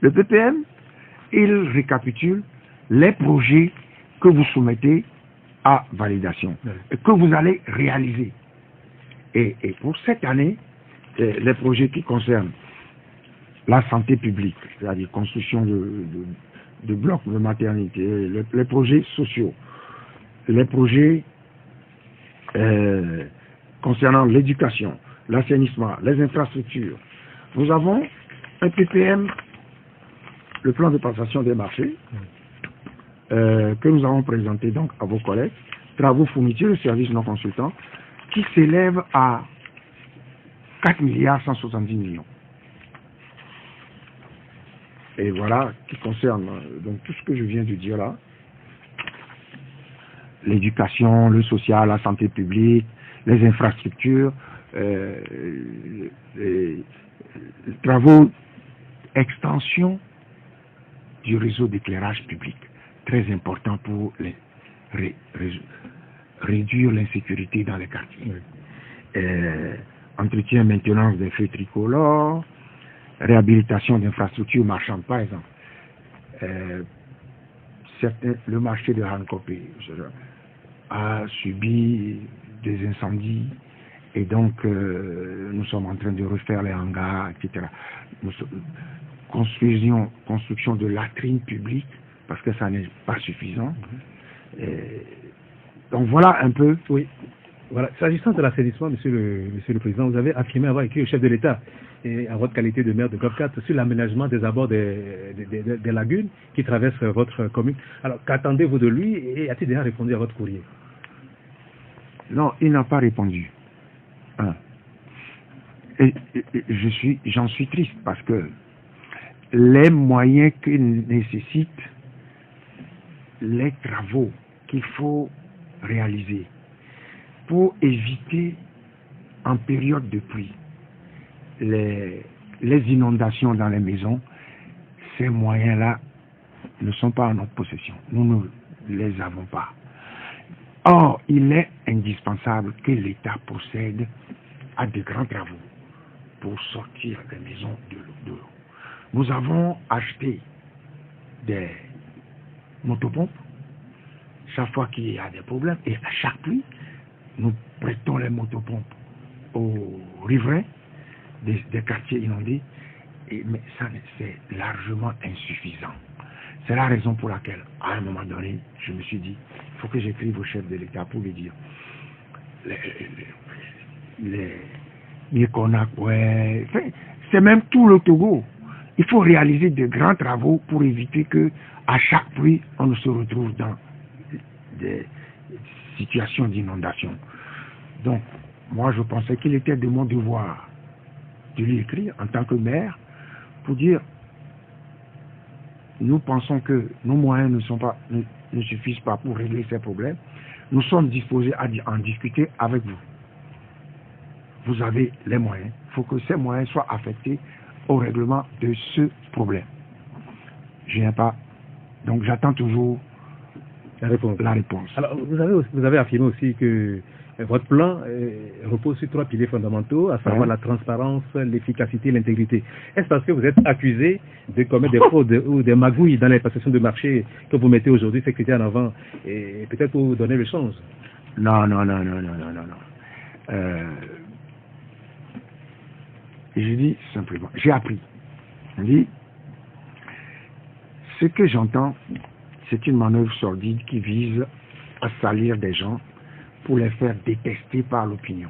Le PPM, il récapitule les projets que vous soumettez à validation et que vous allez réaliser. Et pour cette année, les projets qui concernent la santé publique, c'est-à-dire construction de blocs de maternité, les projets sociaux, les projets concernant l'éducation, l'assainissement, les infrastructures. Nous avons un PPM, le plan de passation des marchés, que nous avons présenté donc à vos collègues, travaux fournitures, services non consultants, qui s'élève à 4 milliards 170 millions. Et voilà, qui concerne donc tout ce que je viens de dire là, l'éducation, le social, la santé publique, les infrastructures, les travaux, extension du réseau d'éclairage public, très important pour réduire l'insécurité dans les quartiers. Entretien et maintenance des feux tricolores, réhabilitation d'infrastructures marchandes, par exemple. Le marché de Hankopé a subi des incendies et donc nous sommes en train de refaire les hangars, etc. Construction de latrines publiques parce que ça n'est pas suffisant. Donc voilà un peu. Oui. Voilà. S'agissant de l'assainissement, monsieur le Président, vous avez affirmé avoir écrit au chef de l'État et en votre qualité de maire de Golf-4 sur l'aménagement des abords des lagunes qui traversent votre commune. Alors, qu'attendez-vous de lui et a-t-il déjà répondu à votre courrier? Non, il n'a pas répondu. Et j'en suis triste parce que les moyens que nécessitent les travaux qu'il faut réaliser pour éviter en période de pluie les inondations dans les maisons, ces moyens-là ne sont pas en notre possession. Nous ne les avons pas. Or, il est indispensable que l'État procède à de grands travaux pour sortir les maisons de l'eau. Nous avons acheté des motopompes chaque fois qu'il y a des problèmes et à chaque pluie, nous prêtons les motopompes aux riverains des quartiers inondés, mais ça c'est largement insuffisant. C'est la raison pour laquelle, à un moment donné, je me suis dit, il faut que j'écrive au chef de l'État pour lui dire, c'est même tout le Togo. Il faut réaliser de grands travaux pour éviter que, à chaque pluie, on ne se retrouve dans des situations d'inondation. Donc, moi, je pensais qu'il était de mon devoir de lui écrire en tant que maire pour dire nous pensons que nos moyens ne suffisent pas pour régler ces problèmes. Nous sommes disposés à en discuter avec vous. Vous avez les moyens. Il faut que ces moyens soient affectés au règlement de ce problème. Je viens pas. Donc j'attends toujours la réponse. Alors vous avez affirmé aussi que votre plan repose sur 3 piliers fondamentaux, à savoir la transparence, l'efficacité et l'intégrité. Est-ce parce que vous êtes accusé de commettre des fraudes ou des magouilles dans les prestations de marché que vous mettez aujourd'hui, ces critères en avant, et peut-être pour vous donner le change? Non. Je dis simplement, j'ai appris. Je dis, ce que j'entends, c'est une manœuvre sordide qui vise à salir des gens pour les faire détester par l'opinion.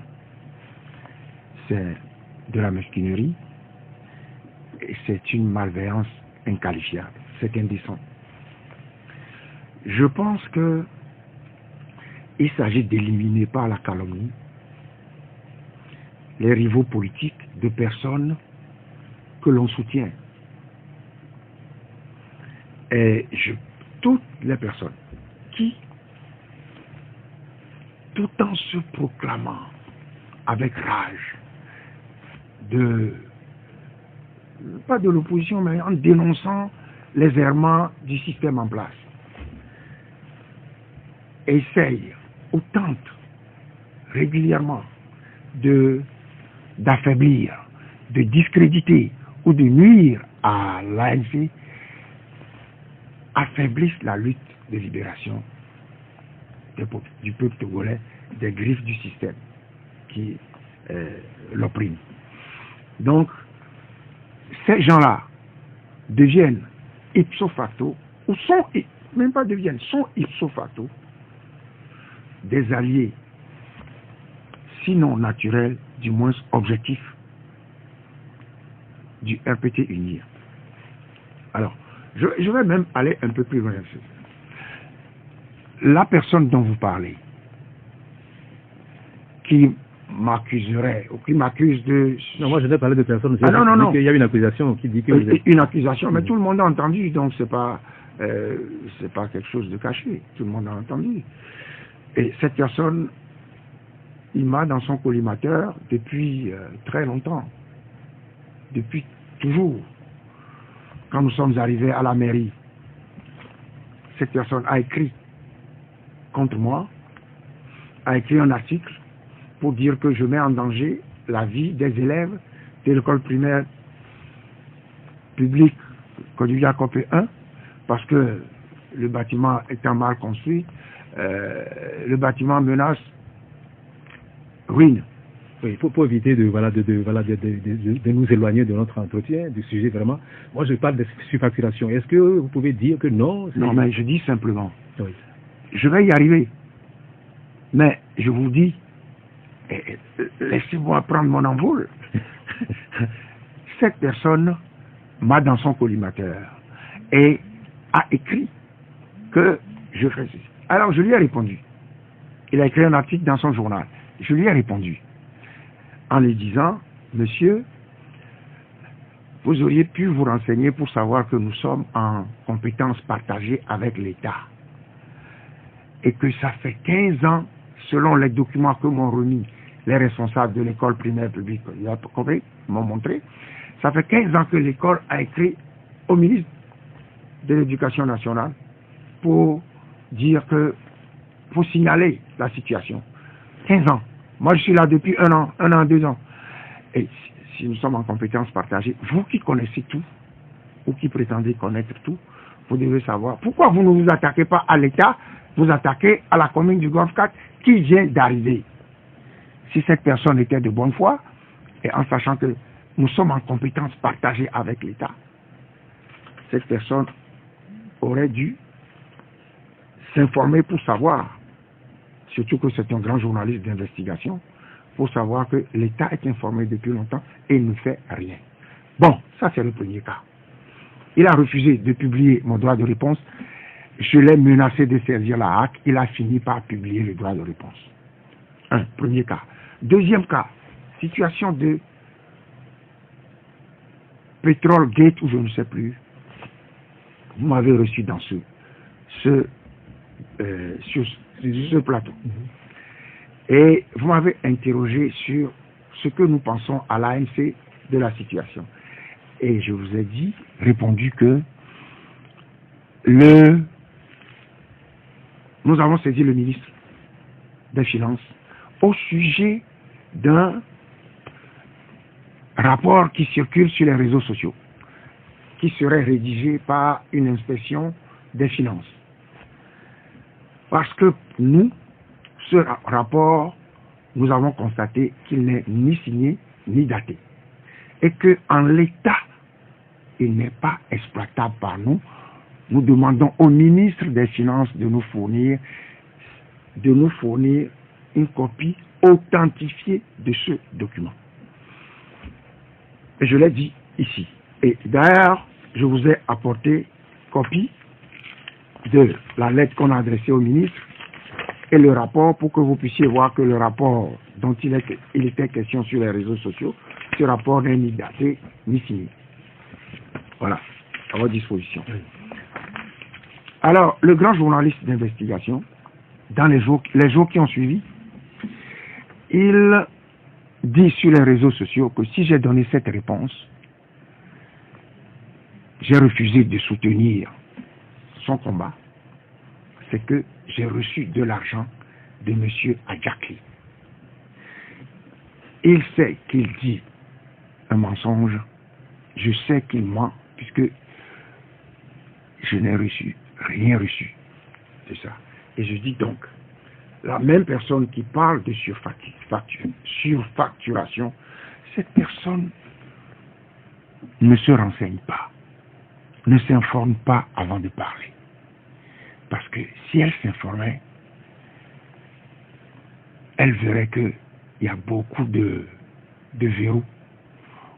C'est de la mesquinerie et c'est une malveillance inqualifiable. C'est indécent. Je pense que il s'agit d'éliminer par la calomnie les rivaux politiques de personnes que l'on soutient. Et toutes les personnes qui, tout en se proclamant avec rage pas de l'opposition, mais en dénonçant les errements du système en place, essayent ou tentent régulièrement d'affaiblir, de discréditer ou de nuire à l'ANC, affaiblissent la lutte de libération du peuple togolais des griffes du système qui l'opprime. Donc, ces gens-là deviennent ipso facto, ou sont, même pas deviennent, sont ipso facto des alliés, sinon naturels, du moins objectifs, du RPT UNIR. Alors, je vais même aller un peu plus loin. La personne dont vous parlez, qui m'accuserait, ou qui m'accuse de... Non, moi je n'ai parlé de personne. Ah non, non, non. Il y a une accusation qui dit que vous êtes... Une accusation, mais tout le monde a entendu, donc c'est pas quelque chose de caché. Tout le monde a entendu. Et cette personne, il m'a dans son collimateur depuis très longtemps. Depuis toujours. Quand nous sommes arrivés à la mairie, cette personne a écrit contre moi, a écrit un article pour dire que je mets en danger la vie des élèves de l'école primaire publique Kodouya Kopé 1, parce que le bâtiment étant mal construit, le bâtiment menace ruine. Oui, pour éviter de nous éloigner de notre entretien, du sujet vraiment. Moi, je parle de surfacturation. Est-ce que vous pouvez dire que non? Non, mais je dis simplement, oui. Je vais y arriver. Mais je vous dis, laissez-moi prendre mon envol. Cette personne m'a dans son collimateur et a écrit que je faisais. Alors je lui ai répondu. Il a écrit un article dans son journal. Je lui ai répondu en lui disant, monsieur, vous auriez pu vous renseigner pour savoir que nous sommes en compétence partagée avec l'État. Et que ça fait 15 ans, selon les documents que m'ont remis les responsables de l'école primaire publique, m'ont montré, ça fait 15 ans que l'école a écrit au ministre de l'Éducation nationale pour dire que, pour signaler la situation. 15 ans. Moi, je suis là depuis un an, 2 ans. Et si nous sommes en compétence partagée, vous qui connaissez tout, ou qui prétendez connaître tout, vous devez savoir pourquoi vous ne vous attaquez pas à l'État, vous attaquez à la commune du Golfe 4 qui vient d'arriver. Si cette personne était de bonne foi, et en sachant que nous sommes en compétence partagée avec l'État, cette personne aurait dû s'informer pour savoir, surtout que c'est un grand journaliste d'investigation, pour savoir que l'État est informé depuis longtemps et il ne fait rien. Bon, ça c'est le premier cas. Il a refusé de publier mon droit de réponse. Je l'ai menacé de servir la hack. Il a fini par publier le droit de réponse. Premier cas. Deuxième cas, situation de Pétrole Gate, ou je ne sais plus. Vous m'avez reçu dans sur ce plateau. Et vous m'avez interrogé sur ce que nous pensons à l'ANC de la situation. Et je vous ai répondu que nous avons saisi le ministre des Finances au sujet d'un rapport qui circule sur les réseaux sociaux, qui serait rédigé par une inspection des finances. Parce que nous, ce rapport, nous avons constaté qu'il n'est ni signé ni daté. Et qu'en l'état, il n'est pas exploitable par nous. Nous demandons au ministre des Finances de nous fournir une copie authentifiée de ce document. Et je l'ai dit ici. Et d'ailleurs, je vous ai apporté copie de la lettre qu'on a adressée au ministre et le rapport pour que vous puissiez voir que le rapport dont il était question sur les réseaux sociaux, ce rapport n'est ni daté ni signé. Voilà, à votre disposition. Alors, le grand journaliste d'investigation, dans les jours qui ont suivi, il dit sur les réseaux sociaux que si j'ai donné cette réponse, j'ai refusé de soutenir son combat, c'est que j'ai reçu de l'argent de M. Adjakli. Il sait qu'il dit un mensonge, je sais qu'il ment, puisque je n'ai rien reçu de ça. Et je dis donc, la même personne qui parle de surfacturation, cette personne ne se renseigne pas, ne s'informe pas avant de parler. Parce que si elle s'informait, elle verrait qu'il y a beaucoup de verrous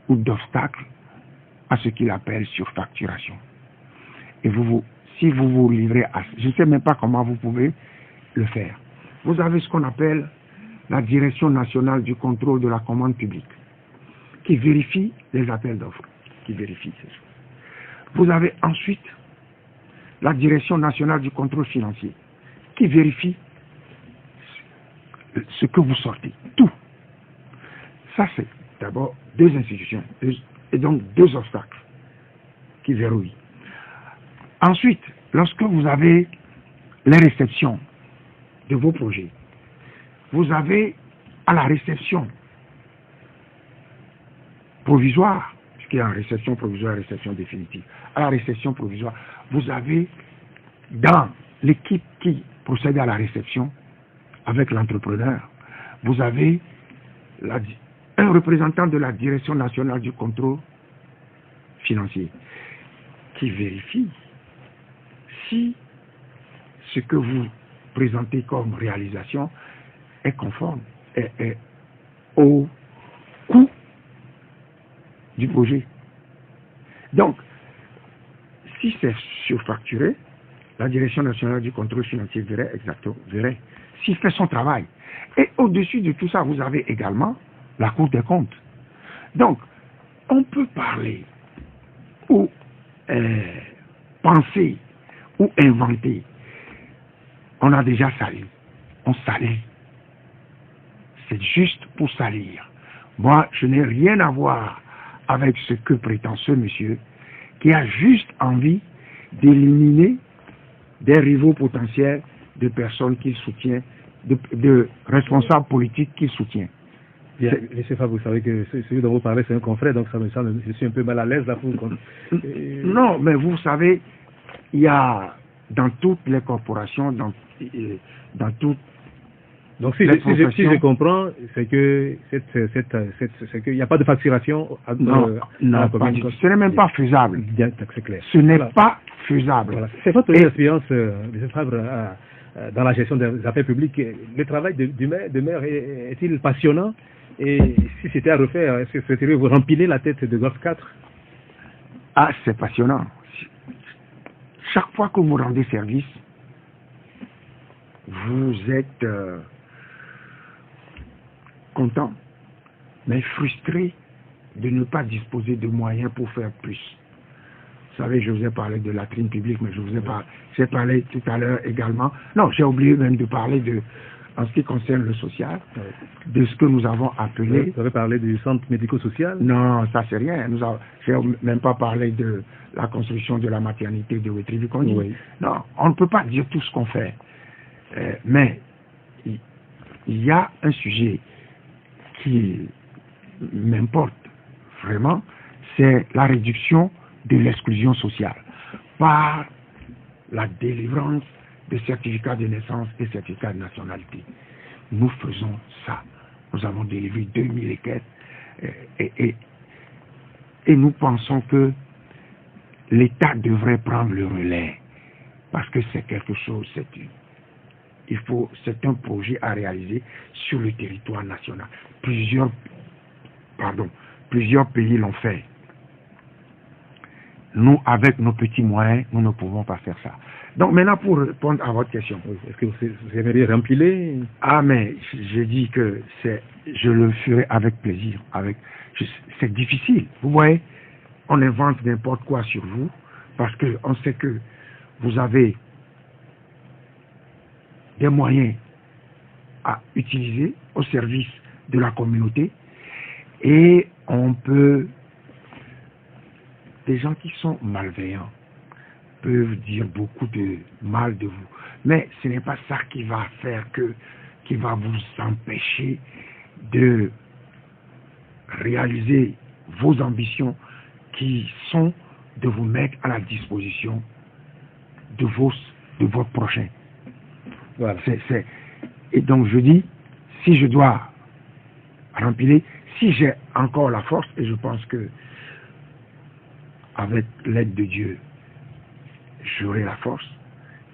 ou d'obstacles à ce qu'il appelle surfacturation. Et si vous vous livrez à... Je ne sais même pas comment vous pouvez le faire. Vous avez ce qu'on appelle la Direction nationale du contrôle de la commande publique, qui vérifie les appels d'offres, qui vérifie ces choses. Vous avez ensuite la Direction nationale du contrôle financier, qui vérifie ce que vous sortez, tout. Ça, c'est d'abord deux institutions, et donc deux obstacles qui verrouillent. Ensuite, lorsque vous avez les réceptions de vos projets, vous avez à la réception provisoire, puisqu'il y a une réception provisoire et une réception définitive, à la réception provisoire, vous avez dans l'équipe qui procède à la réception avec l'entrepreneur, vous avez un représentant de la Direction nationale du contrôle financier qui vérifie si ce que vous présentez comme réalisation est conforme est au coût du projet. Donc, si c'est surfacturé, la Direction nationale du contrôle financier verrait s'il fait son travail. Et au-dessus de tout ça, vous avez également la Cour des comptes. Donc, on peut parler ou penser ou inventer. On a déjà sali. On salit. C'est juste pour salir. Moi, je n'ai rien à voir avec ce que prétend ce monsieur qui a juste envie d'éliminer des rivaux potentiels de personnes qu'il soutient, de responsables politiques qu'il soutient. Bien, monsieur Fabre, vous savez que celui dont vous parlez, c'est un confrère, donc ça me semble, je suis un peu mal à l'aise là pour... Non, mais vous savez, il y a dans toutes les corporations, dans toutes donc si je comprends, c'est que c'est qu'il n'y a pas de facturation à la commune. Ce n'est même pas faisable. Bien, c'est clair. Ce n'est pas faisable. Voilà. C'est votre expérience, M. Fabre, dans la gestion des affaires publiques. Le travail du maire est-il passionnant? Et si c'était à refaire, est-ce que souhaiteriez-vous rempiler la tête de Golf 4? Ah, c'est passionnant. Chaque fois que vous rendez service, vous êtes content, mais frustré de ne pas disposer de moyens pour faire plus. Vous savez, je vous ai parlé de latrines publiques, mais j'ai parlé tout à l'heure également. Non, j'ai oublié même de parler en ce qui concerne le social, de ce que nous avons appelé... Vous avez parlé du centre médico-social? Non, ça c'est rien. Je n'ai même pas parlé de la construction de la maternité de Wetri-Vikoni. Oui. Non, on ne peut pas dire tout ce qu'on fait. Mais il y a un sujet qui m'importe vraiment, c'est la réduction de l'exclusion sociale par la délivrance des certificats de naissance et certificats de nationalité. Nous faisons ça. Nous avons délivré 2000 et quelques et nous pensons que l'État devrait prendre le relais parce que c'est quelque chose, c'est un projet à réaliser sur le territoire national. Plusieurs pays l'ont fait. Nous, avec nos petits moyens, nous ne pouvons pas faire ça. Donc maintenant, pour répondre à votre question. Est-ce que vous aimeriez rempiler? Ah, mais j'ai dit que je le ferai avec plaisir. C'est difficile. Vous voyez, on invente n'importe quoi sur vous parce qu'on sait que vous avez des moyens à utiliser au service de la communauté et on peut... Des gens qui sont malveillants peuvent dire beaucoup de mal de vous. Mais ce n'est pas ça qui va faire qui va vous empêcher de réaliser vos ambitions qui sont de vous mettre à la disposition de votre prochain. Voilà. Et donc je dis, si je dois rempiler, si j'ai encore la force, et je pense que avec l'aide de Dieu, j'aurai la force.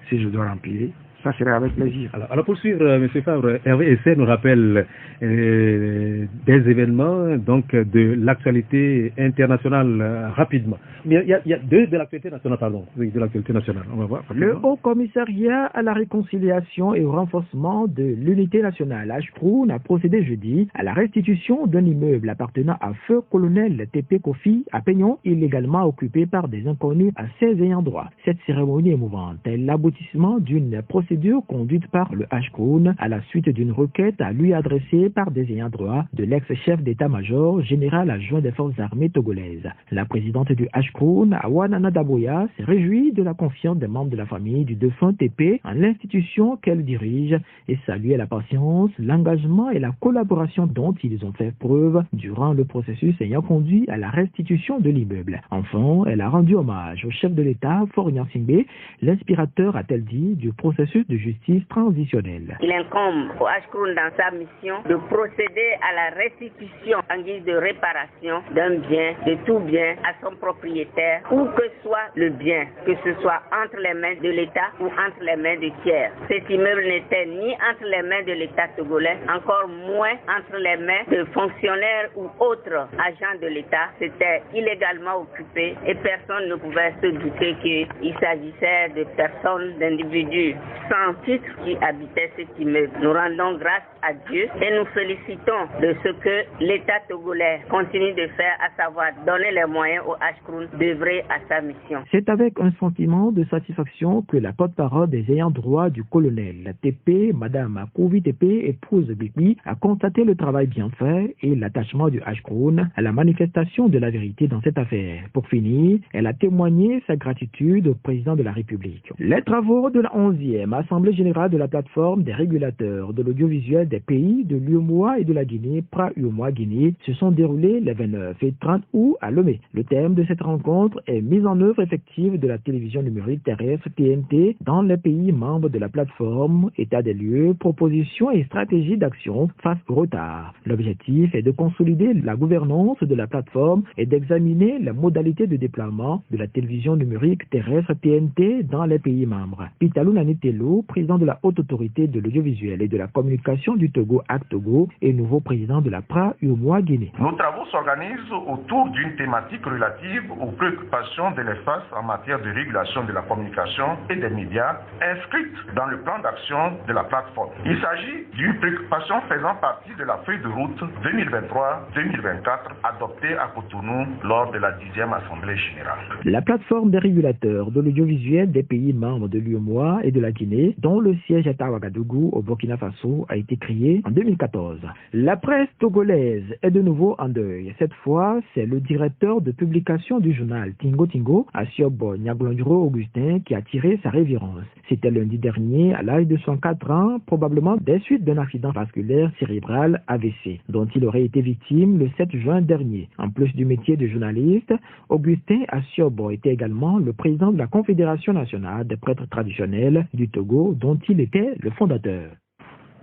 Si je dois rempiler, ça serait avec plaisir. Alors pour suivre, M. Favre, Hervé Essay nous rappelle des événements donc de l'actualité internationale rapidement. Mais il y a deux de l'actualité nationale, pardon. Oui, de l'actualité nationale. On va voir. Le Haut Commissariat à la réconciliation et au renforcement de l'unité nationale, HCROUN, a procédé jeudi à la restitution d'un immeuble appartenant à feu colonel TP Kofi à Peignon, illégalement occupé par des inconnus à ses ayants droit. Cette cérémonie émouvante est l'aboutissement d'une procédure conduite par le HCROUN à la suite d'une requête à lui adressée par des ayants droit de l'ex-chef d'état-major général adjoint des forces armées togolaises. La présidente du HCROUN, Awanana Daboya, s'est réjouie de la confiance des membres de la famille du défunt TP en l'institution qu'elle dirige et salué la patience, l'engagement et la collaboration dont ils ont fait preuve durant le processus ayant conduit à la restitution de l'immeuble. Enfin, elle a rendu hommage au chef de l'État, Faure Gnassingbé, l'inspirateur, a-t-elle dit, du processus de justice transitionnelle. Il incombe au HCROUN dans sa mission de procéder à la restitution en guise de réparation d'un bien, de tout bien, à son propriétaire, où que soit le bien, que ce soit entre les mains de l'État ou entre les mains de tiers. Cet immeuble n'était ni entre les mains de l'État togolais, encore moins entre les mains de fonctionnaires ou autres agents de l'État. C'était illégalement occupé et personne ne pouvait se douter qu'il s'agissait de personnes, d'individus sans titre qui habitaient cet immeuble. Nous rendons grâce à Dieu et nous félicitons de ce que l'État togolais continue de faire, à savoir donner les moyens au HCROUN d'œuvrer à sa mission. C'est avec un sentiment de satisfaction que la porte-parole des ayants droit du colonel TP, Madame Kouvi TP, épouse Bibi, a constaté le travail bien fait et l'attachement du HCROUN à la manifestation de la vérité dans cette affaire. Pour finir, elle a témoigné sa gratitude au président de la République. Les travaux de la 11e Assemblée générale de la plateforme des régulateurs de l'audiovisuel des pays de l'UEMOA et de la Guinée, PRA-UEMOA Guinée, se sont déroulés les 29 et 30 août à Lomé. Le thème de cette rencontre est mise en œuvre effective de la télévision numérique terrestre TNT dans les pays membres de la plateforme, état des lieux, propositions et stratégies d'action face au retard. L'objectif est de consolider la gouvernance de la plateforme et d'examiner les modalités de déploiement de la télévision numérique terrestre TNT dans les pays membres. Pitalou Nanitelo, président de la Haute Autorité de l'Audiovisuel et de la Communication du Togo, ACT-Togo, et nouveau président de la PRA-UEMOA Guinée. Nos travaux s'organisent autour d'une thématique relative aux préoccupations de l'EFAS en matière de régulation de la communication et des médias inscrite dans le plan d'action de la plateforme. Il s'agit d'une préoccupation faisant partie de la feuille de route 2023-2024 adoptée à Cotonou lors de la 10e Assemblée générale. La plateforme des régulateurs de l'audiovisuel des pays membres de l'UEMOA et de la Guinée, dont le siège est à Ouagadougou au Burkina Faso, a été créée en 2014. La presse togolaise est de nouveau en deuil. Cette fois, c'est le directeur de publication du journal Tingo Tingo, Asiobo Nyaglonduro Augustin, qui a tiré sa révérence. C'était lundi dernier, à l'âge de 104 ans, probablement des suites d'un accident vasculaire cérébral AVC, dont il aurait été victime le 7 juin dernier. En plus du métier de journaliste, Augustin Asiobo était également le président de la Confédération nationale des prêtres traditionnels du Togo, dont il était le fondateur.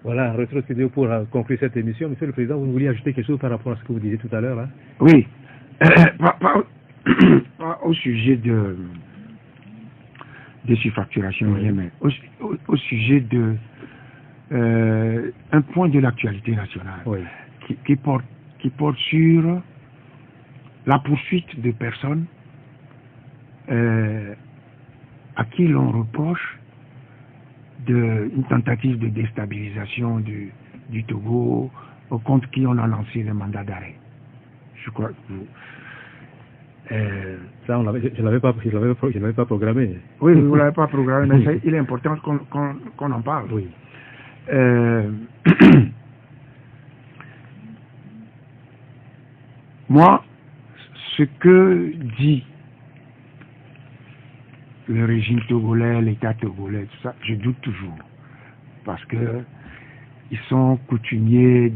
Voilà, Retro Studio pour conclure cette émission. Monsieur le Président, vous vouliez ajouter quelque chose par rapport à ce que vous disiez tout à l'heure hein? Oui, au sujet de surfacturation, oui. Mais au sujet de un point de l'actualité nationale oui. qui porte sur la poursuite de personnes à qui l'on reproche une tentative de déstabilisation du Togo, contre qui on a lancé le mandat d'arrêt. Je crois que ça, je l'avais pas programmé. Oui, vous ne l'avez pas programmé, mais il est important qu'on en parle. Oui. Moi, ce que dit le régime togolais, l'État togolais, tout ça, je doute toujours. Parce que ils sont coutumiers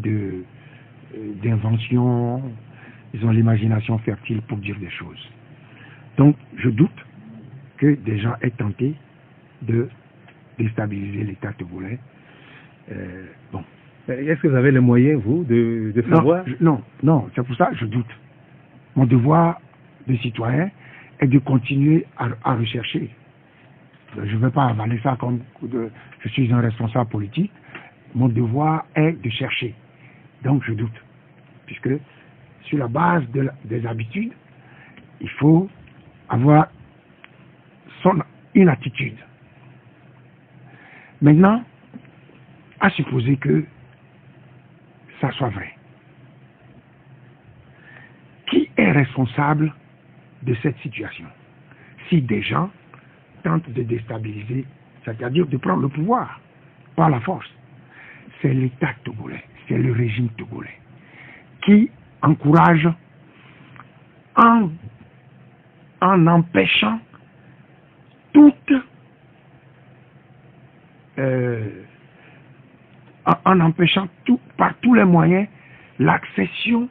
d'invention, ils ont l'imagination fertile pour dire des choses. Donc, je doute que des gens aient tenté de déstabiliser l'État togolais. Bon. Est-ce que vous avez les moyens, vous, de savoir? Non, c'est pour ça que je doute. Mon devoir de citoyen est de continuer à rechercher. je ne vais pas avaler ça comme je suis un responsable politique. Mon devoir est de chercher. Donc je doute. Puisque sur la base des habitudes, il faut avoir une attitude. Maintenant, à supposer que ça soit vrai. Qui est responsable de cette situation? Si des gens tentent de déstabiliser, c'est-à-dire de prendre le pouvoir par la force, c'est l'État togolais, c'est le régime togolais qui encourage en empêchant par tous les moyens l'accession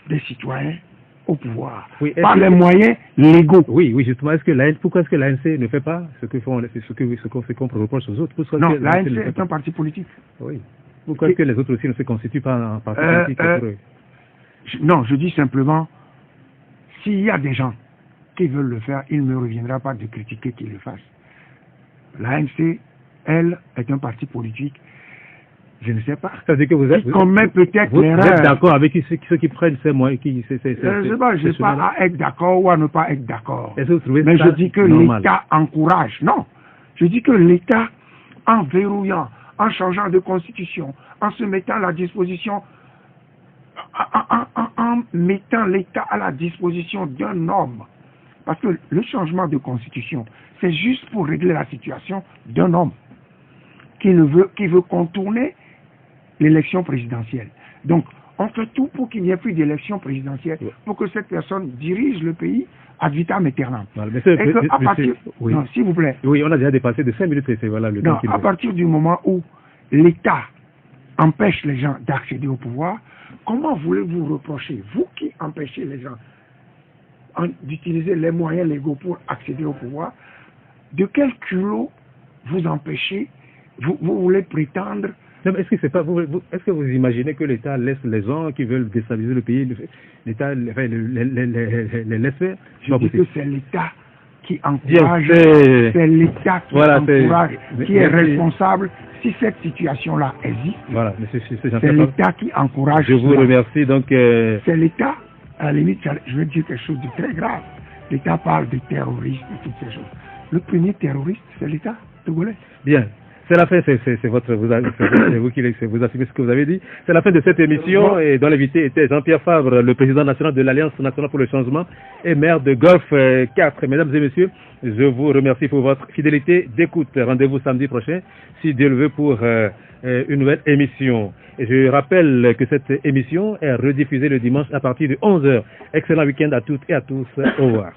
des citoyens au pouvoir, par les moyens légaux. Oui, justement. Pourquoi est-ce que l'ANC ne fait pas ce qu'on reproche aux autres? Non, l'ANC est un parti politique. Oui. Pourquoi est-ce que les autres aussi ne se constituent pas en parti politique pour eux? Non, je dis simplement, s'il y a des gens qui veulent le faire, il ne me reviendra pas de critiquer qu'ils le fassent. L'ANC, elle, est un parti politique. Je ne sais pas. C'est-à-dire que vous êtes d'accord avec ceux qui prennent ces moyens je ne sais pas à être d'accord ou à ne pas être d'accord. Mais je dis que normal? L'État encourage. Non. Je dis que l'État, en verrouillant, en changeant de constitution, en se mettant à la disposition, en mettant l'État à la disposition d'un homme. Parce que le changement de constitution, c'est juste pour régler la situation d'un homme qui veut contourner l'élection présidentielle. Donc, on fait tout pour qu'il n'y ait plus d'élection présidentielle, pour que cette personne dirige le pays ad vitam aeternam. Non, s'il vous plaît. Oui, on a déjà dépassé de 5 minutes et c'est voilà le temps. À partir du moment où l'État empêche les gens d'accéder au pouvoir, comment voulez-vous reprocher, vous qui empêchez les gens d'utiliser les moyens légaux pour accéder au pouvoir, de quel culot vous empêchez, vous voulez prétendre? Est-ce que c'est pas est-ce que vous imaginez que l'État laisse les gens qui veulent déstabiliser le pays, l'État les laisse faire? Je dis que c'est l'État qui encourage, c'est l'État qui encourage, qui est responsable si cette situation-là existe. Voilà, c'est l'État qui encourage. Je vous remercie donc. C'est l'État, à la limite, je veux dire quelque chose de très grave. L'État parle de terroristes et toutes ces choses. Le premier terroriste, c'est l'État togolais. Bien. C'est la fin, c'est vous qui vous assumez ce que vous avez dit. C'est la fin de cette émission et dont l'invité était Jean-Pierre Fabre, le président national de l'Alliance nationale pour le changement et maire de Golfe 4. Mesdames et messieurs, je vous remercie pour votre fidélité d'écoute. Rendez-vous samedi prochain, si Dieu le veut, pour une nouvelle émission. Et je rappelle que cette émission est rediffusée le dimanche à partir de 11h. Excellent week-end à toutes et à tous. Au revoir.